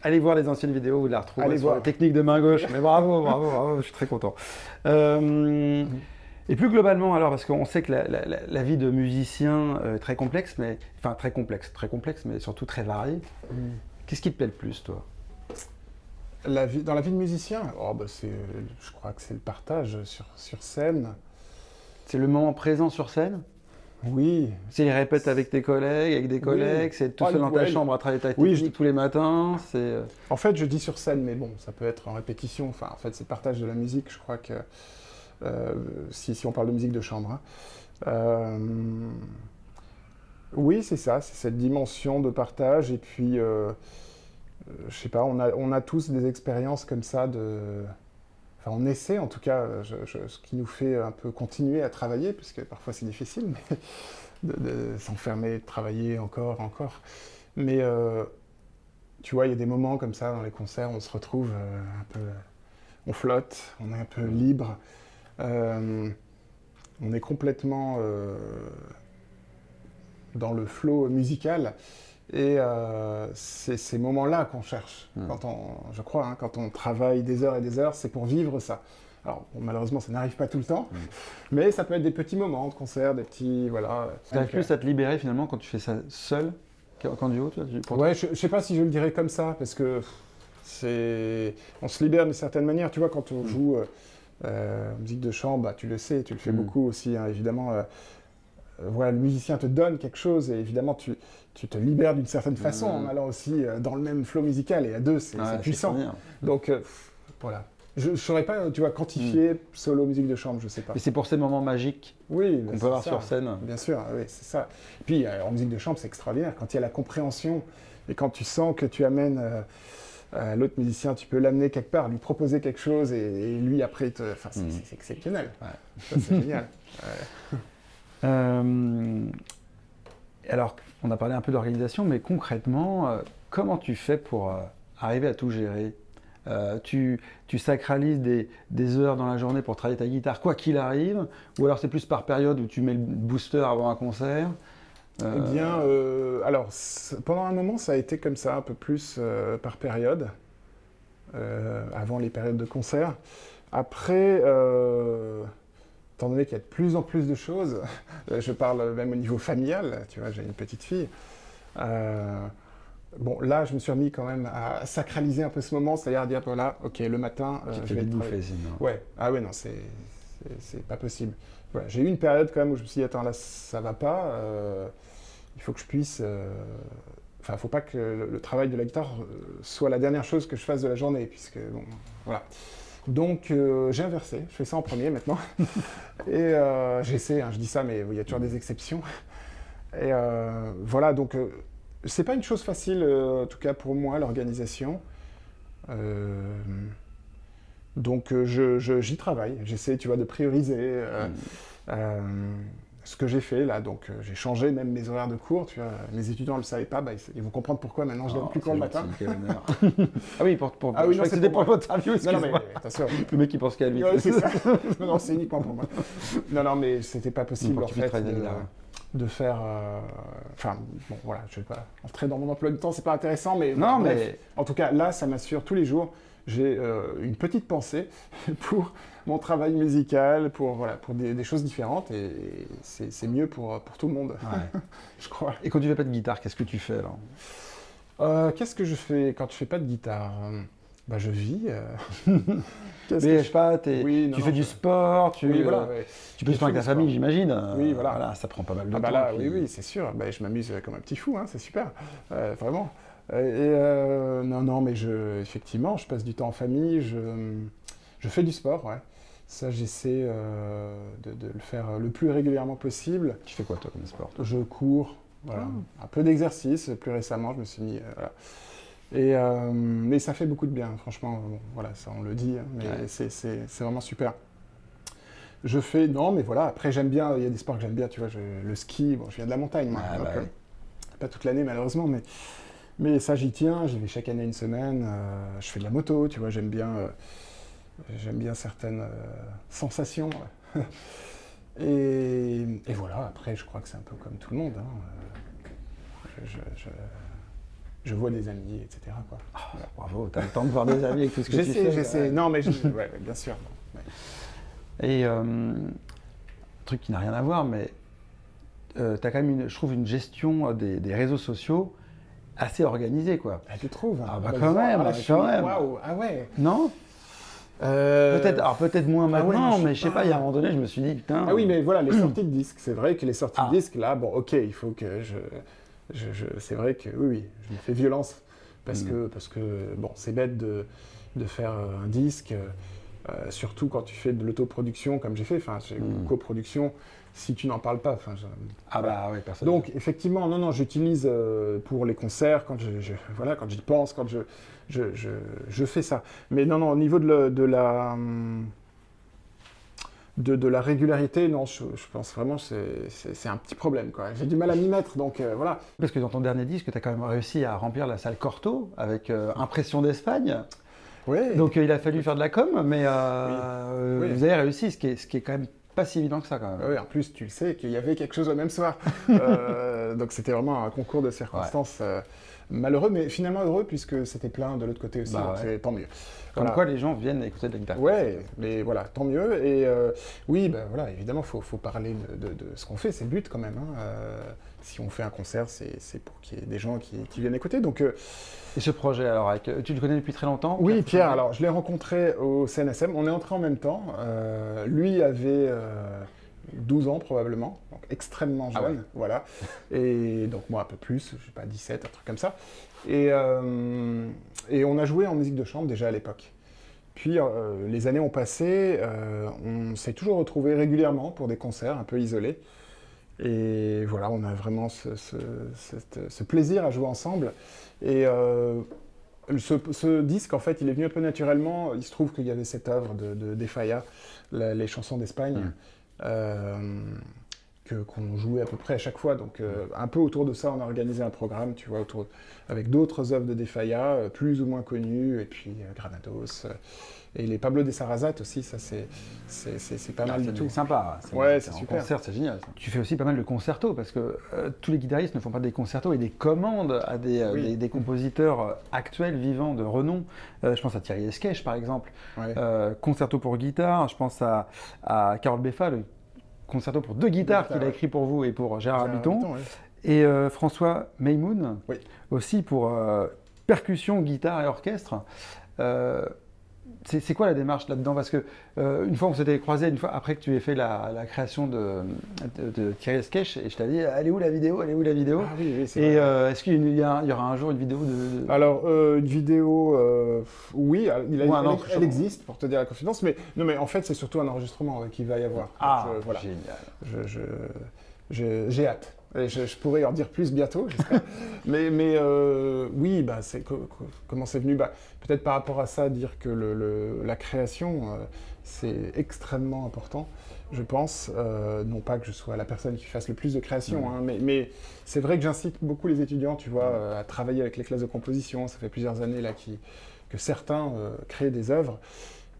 allez voir les anciennes vidéos, vous la retrouvez sur la technique de main gauche. Mais bravo, je suis très content. Et plus globalement, alors, parce qu'on sait que la vie de musicien est très complexe, mais surtout très variée. Qu'est-ce qui te plaît le plus, toi ? Dans la vie de musicien, je crois que c'est le partage sur scène. C'est le moment présent sur scène ? Oui. C'est les répètes avec tes collègues, avec des collègues, c'est tout seul dans ta chambre à travailler ta technique tous les matins. En fait, je dis sur scène, mais bon, ça peut être en répétition. Enfin, en fait, c'est le partage de la musique, je crois que... si on parle de musique de chambre. Oui, c'est ça, c'est cette dimension de partage. Et puis, je sais pas, on a tous des expériences comme ça Enfin, on essaie en tout cas, ce qui nous fait un peu continuer à travailler, puisque parfois c'est difficile, mais de s'enfermer, de travailler encore. Mais tu vois, il y a des moments comme ça dans les concerts, on se retrouve un peu... On flotte, on est un peu libre, on est complètement dans le flow musical. Et c'est ces moments-là qu'on cherche, je crois, quand on travaille des heures et des heures, c'est pour vivre ça. Alors, malheureusement, ça n'arrive pas tout le temps, mais ça peut être des petits moments de concert, des petits, voilà. Tu arrives plus à te libérer finalement quand tu fais ça seul qu'en duo pour Ouais, je sais pas si je le dirais comme ça, parce que on se libère d'une certaine manière. Tu vois, quand on joue musique de chambre, bah, tu le sais, tu le fais beaucoup aussi, hein, évidemment. Voilà, le musicien te donne quelque chose et évidemment tu te libères d'une certaine façon en allant aussi dans le même flow musical, et à deux c'est puissant. Donc voilà. Je ne saurais pas, tu vois, quantifier solo musique de chambre, je sais pas. Et c'est pour ces moments magiques qu'on peut avoir sur scène. Bien sûr, oui, c'est ça. Puis en musique de chambre, c'est extraordinaire. Quand il y a la compréhension et quand tu sens que tu amènes l'autre musicien, tu peux l'amener quelque part, lui proposer quelque chose et lui après, enfin, c'est exceptionnel. Ouais. Ça, c'est génial. Alors, on a parlé un peu d'organisation, mais concrètement, comment tu fais pour arriver à tout gérer? Tu sacralises des heures dans la journée pour travailler ta guitare, quoi qu'il arrive, ou alors c'est plus par période où tu mets le booster avant un concert? Eh bien, alors, pendant un moment, ça a été comme ça, un peu plus par période, avant les périodes de concert. Après, étant donné qu'il y a de plus en plus de choses, je parle même au niveau familial, tu vois, j'ai une petite fille. Bon, là, je me suis remis quand même à sacraliser un peu ce moment, c'est-à-dire à dire, voilà, ok, le matin, je vais te bouffer, sinon. Ouais, ah ouais, non, c'est pas possible. Voilà, j'ai eu une période quand même où je me suis dit, attends, là, ça va pas, il faut que je puisse... Enfin, il ne faut pas que le travail de la guitare soit la dernière chose que je fasse de la journée, puisque, bon, voilà. Donc, j'ai inversé, je fais ça en premier maintenant. Et j'essaie, hein, je dis ça, mais il y a toujours des exceptions. Et voilà, donc, c'est pas une chose facile, en tout cas pour moi, l'organisation. Donc, j'y travaille. J'essaie, tu vois, de prioriser ce que j'ai fait là. Donc, j'ai changé même mes horaires de cours. Tu vois, mes étudiants ne le savaient pas. Bah, ils vont comprendre pourquoi maintenant je donne plus cours le matin. Ah oui, ah oui, je crois que c'était pour l'interview. Non, mais attention. Le mec qui pense qu'à lui. Ouais, c'est ça. Non, c'est uniquement pour moi. Non, mais c'était pas possible en fait de faire. Enfin, bon, voilà, je vais pas entrer dans mon emploi du temps, c'est pas intéressant, mais non, bref. mais En tout cas, là, ça m'assure tous les jours. J'ai une petite pensée pour mon travail musical, pour des choses différentes, et c'est mieux pour tout le monde, je crois. Et quand tu fais pas de guitare, qu'est-ce que tu fais alors? Qu'est-ce que je fais quand je fais pas de guitare? Bah, je vis. Mais je sais pas, tu fais du sport, tu peux faire avec ta famille, j'imagine. Oui, voilà. Ça prend pas mal de temps. Là, oui, c'est sûr. Bah, je m'amuse comme un petit fou, hein, c'est super, vraiment. Non, mais effectivement, je passe du temps en famille, je fais du sport, ouais. Ça, j'essaie de le faire le plus régulièrement possible. Tu fais quoi, toi, comme sport? Je cours, voilà. Un peu d'exercice. Plus récemment, je me suis mis... voilà. Mais ça fait beaucoup de bien, franchement. Bon, voilà, ça, on le dit, hein, mais c'est vraiment super. Je fais... Non, mais voilà, après, j'aime bien... Il y a des sports que j'aime bien, tu vois. Le ski, bon, je viens de la montagne, moi. Pas toute l'année, malheureusement, mais ça, j'y tiens, j'y vais chaque année une semaine. Je fais de la moto, tu vois, j'aime bien certaines sensations. Et voilà, après, je crois que c'est un peu comme tout le monde. Hein. Je vois des amis, etc. Quoi. Voilà. Bravo, t'as le temps de voir des amis avec tout ce que tu fais. J'essaie. Non, mais ouais, bien sûr. Ouais. Et un truc qui n'a rien à voir, mais t'as quand même, je trouve, une gestion des réseaux sociaux assez organisé, quoi. Ah, tu trouves? Ah bah quand même, Waouh, ah ouais. Non? Peut-être moins maintenant, mais je sais pas, il y a un moment donné, je me suis dit, putain... Ah oui, mais voilà, les sorties de disques, c'est vrai que les sorties de disques, là, bon, ok, il faut que c'est vrai que, oui, je me fais violence, parce que bon, c'est bête de faire un disque, surtout quand tu fais de l'autoproduction, comme j'ai fait, enfin, une coproduction, si tu n'en parles pas, enfin... bah oui, personne. Donc, effectivement, non, j'utilise pour les concerts, quand voilà, quand j'y pense, quand je fais ça. Mais non, au niveau de la régularité, non, je pense vraiment que c'est un petit problème, quoi. J'ai du mal à m'y mettre, donc voilà. Parce que dans ton dernier disque, tu as quand même réussi à remplir la salle Cortot avec Impression d'Espagne. Oui. Donc il a fallu faire de la com, mais vous avez réussi, ce qui est quand même pas si évident que ça, quand même. Oui, en plus, tu le sais qu'il y avait quelque chose le même soir. Donc c'était vraiment un concours de circonstances malheureux, mais finalement heureux puisque c'était plein de l'autre côté aussi, donc c'est tant mieux. Comme quoi les gens viennent écouter de la guitare. Ouais, mais voilà, tant mieux. Et oui, ben voilà, évidemment, faut parler de ce qu'on fait, c'est le but quand même. Hein. Si on fait un concert, c'est pour qu'il y ait des gens qui viennent écouter. Donc, et ce projet, alors, tu le connais depuis très longtemps? Oui, Pierre, alors je l'ai rencontré au CNSM, on est entrés en même temps. Lui avait 12 ans probablement, donc extrêmement jeune, voilà. Et donc moi un peu plus, je sais pas, 17, un truc comme ça. Et on a joué en musique de chambre déjà à l'époque. Puis les années ont passé, on s'est toujours retrouvés régulièrement pour des concerts un peu isolés. Et voilà, on a vraiment ce plaisir à jouer ensemble. Et ce disque, en fait, il est venu un peu naturellement. Il se trouve qu'il y avait cette œuvre de Falla, les chansons d'Espagne, qu'on jouait à peu près à chaque fois. Donc, un peu autour de ça, on a organisé un programme, tu vois, avec d'autres œuvres de Falla, plus ou moins connues, et puis Granados. Et les Pablo de Sarrazat aussi, ça c'est pas mal du tout. C'est sympa. Ouais, c'est super. Concert, c'est génial. Ça. Tu fais aussi pas mal de concertos parce que tous les guitaristes ne font pas des concertos et des commandes à des compositeurs actuels, vivants, de renom. Je pense à Thierry Esquèche par exemple. Ouais. Concerto pour guitare. Je pense à Carole Beffa, le concerto pour 2 guitares qu'il a écrit pour vous et pour Gérard Habiton. Et François Maymoun aussi pour percussion, guitare et orchestre. C'est quoi la démarche là-dedans? Parce que une fois on s'était croisés, une fois après que tu aies fait la création de Thierry Esquèche, et je t'ai dit, elle est où la vidéo? Ah oui, et est-ce qu'il y aura un jour une vidéo de... Alors, une vidéo, oui, elle existe, pour te dire la confidence, mais en fait, c'est surtout un enregistrement qu'il va y avoir. Donc, génial. J'ai hâte. Et je pourrais en dire plus bientôt, j'espère. mais oui, comment c'est venu, peut-être par rapport à ça, dire que la création, c'est extrêmement important, je pense. Non pas que je sois la personne qui fasse le plus de création, hein, mais c'est vrai que j'incite beaucoup les étudiants, tu vois, à travailler avec les classes de composition. Ça fait plusieurs années là, que certains créent des œuvres.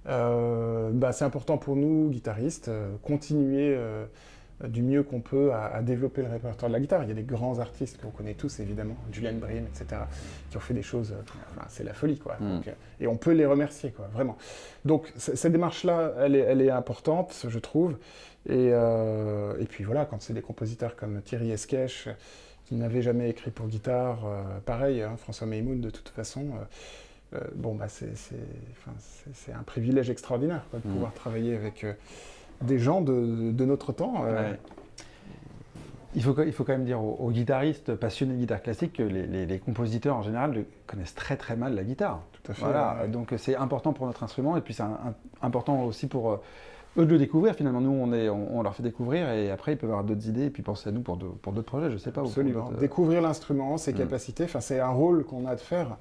C'est important pour nous, guitaristes, continuer du mieux qu'on peut à développer le répertoire de la guitare. Il y a des grands artistes qu'on connaît tous, évidemment, Julian Bream, etc., qui ont fait des choses, c'est la folie, quoi. Donc, et on peut les remercier, quoi, vraiment. Donc, cette démarche-là, elle est importante, je trouve. Et puis voilà, quand c'est des compositeurs comme Thierry Esquèche, qui n'avait jamais écrit pour guitare, pareil, hein, François Maymoun, de toute façon, c'est un privilège extraordinaire, quoi, de pouvoir travailler avec des gens de notre temps. Il faut quand même dire aux guitaristes passionnés de guitare classique que les compositeurs en général connaissent très très mal la guitare. Tout à fait. Voilà, donc c'est important pour notre instrument et puis c'est important aussi pour eux de le découvrir finalement. Nous on leur fait découvrir et après ils peuvent avoir d'autres idées et puis penser à nous pour d'autres projets, je sais pas. Absolument. Découvrir l'instrument, ses capacités, c'est un rôle qu'on a de faire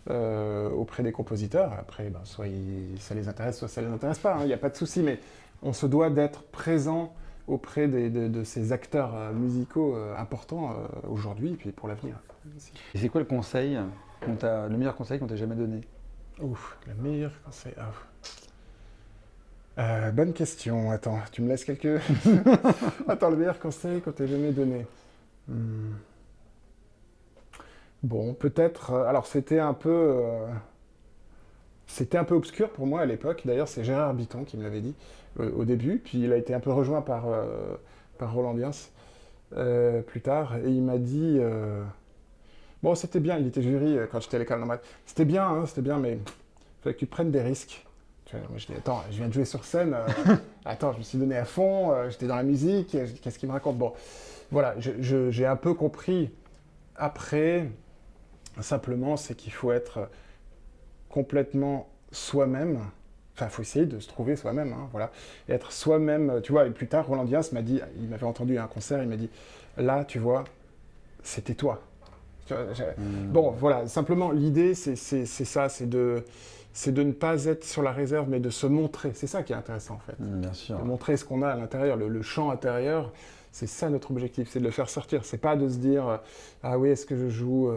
auprès des compositeurs. Après, soit ça les intéresse, soit ça les intéresse pas, il n'y a pas de souci, mais on se doit d'être présent auprès de ces acteurs musicaux importants aujourd'hui et puis pour l'avenir. Et c'est quoi le meilleur conseil qu'on t'ait jamais donné? Ouf, le meilleur conseil. Bonne question. Attends, tu me laisses quelques... Attends, le meilleur conseil qu'on t'ait jamais donné. Bon, peut-être... alors, c'était un peu obscur pour moi à l'époque. D'ailleurs, c'est Gérard Habiton qui me l'avait dit au début. Puis il a été un peu rejoint par Roland Diens plus tard. Et il m'a dit... bon, c'était bien. Il était jury quand j'étais à l'école normale. C'était bien, mais il fallait que tu prennes des risques. Moi, je dis, attends, je viens de jouer sur scène. Attends, je me suis donné à fond. J'étais dans la musique. Qu'est-ce qu'il me raconte? Bon, voilà. J'ai un peu compris après. Simplement, c'est qu'il faut être complètement soi-même. Enfin, il faut essayer de se trouver soi-même, hein, voilà. Et être soi-même, tu vois. Et plus tard, Roland Diens m'a dit, il m'avait entendu à un concert, il m'a dit, là, tu vois, c'était toi. Bon, voilà. Simplement, l'idée, c'est ça, c'est de ne pas être sur la réserve, mais de se montrer. C'est ça qui est intéressant, en fait. Bien sûr. De montrer ce qu'on a à l'intérieur, le champ intérieur. C'est ça notre objectif, c'est de le faire sortir. C'est pas de se dire ah oui, est-ce que je joue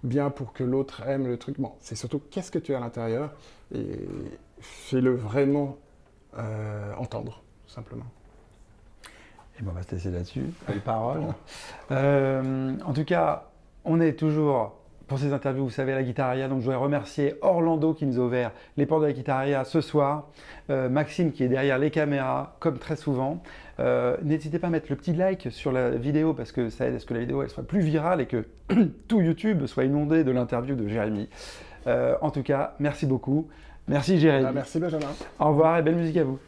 bien pour que l'autre aime le truc. Bon, c'est surtout qu'est-ce que tu as à l'intérieur et fais-le vraiment entendre, tout simplement. Et bon, on va se laisser là-dessus, belle parole. En tout cas, on est toujours pour ces interviews, vous savez, à la Guitaria. Donc je voudrais remercier Orlando qui nous a ouvert les portes de la Guitaria ce soir, Maxime qui est derrière les caméras, comme très souvent. N'hésitez pas à mettre le petit like sur la vidéo parce que ça aide à ce que la vidéo elle soit plus virale et que tout YouTube soit inondé de l'interview de Jérémy. En tout cas, merci beaucoup. Merci Jérémy. Merci Benjamin. Au revoir et belle musique à vous.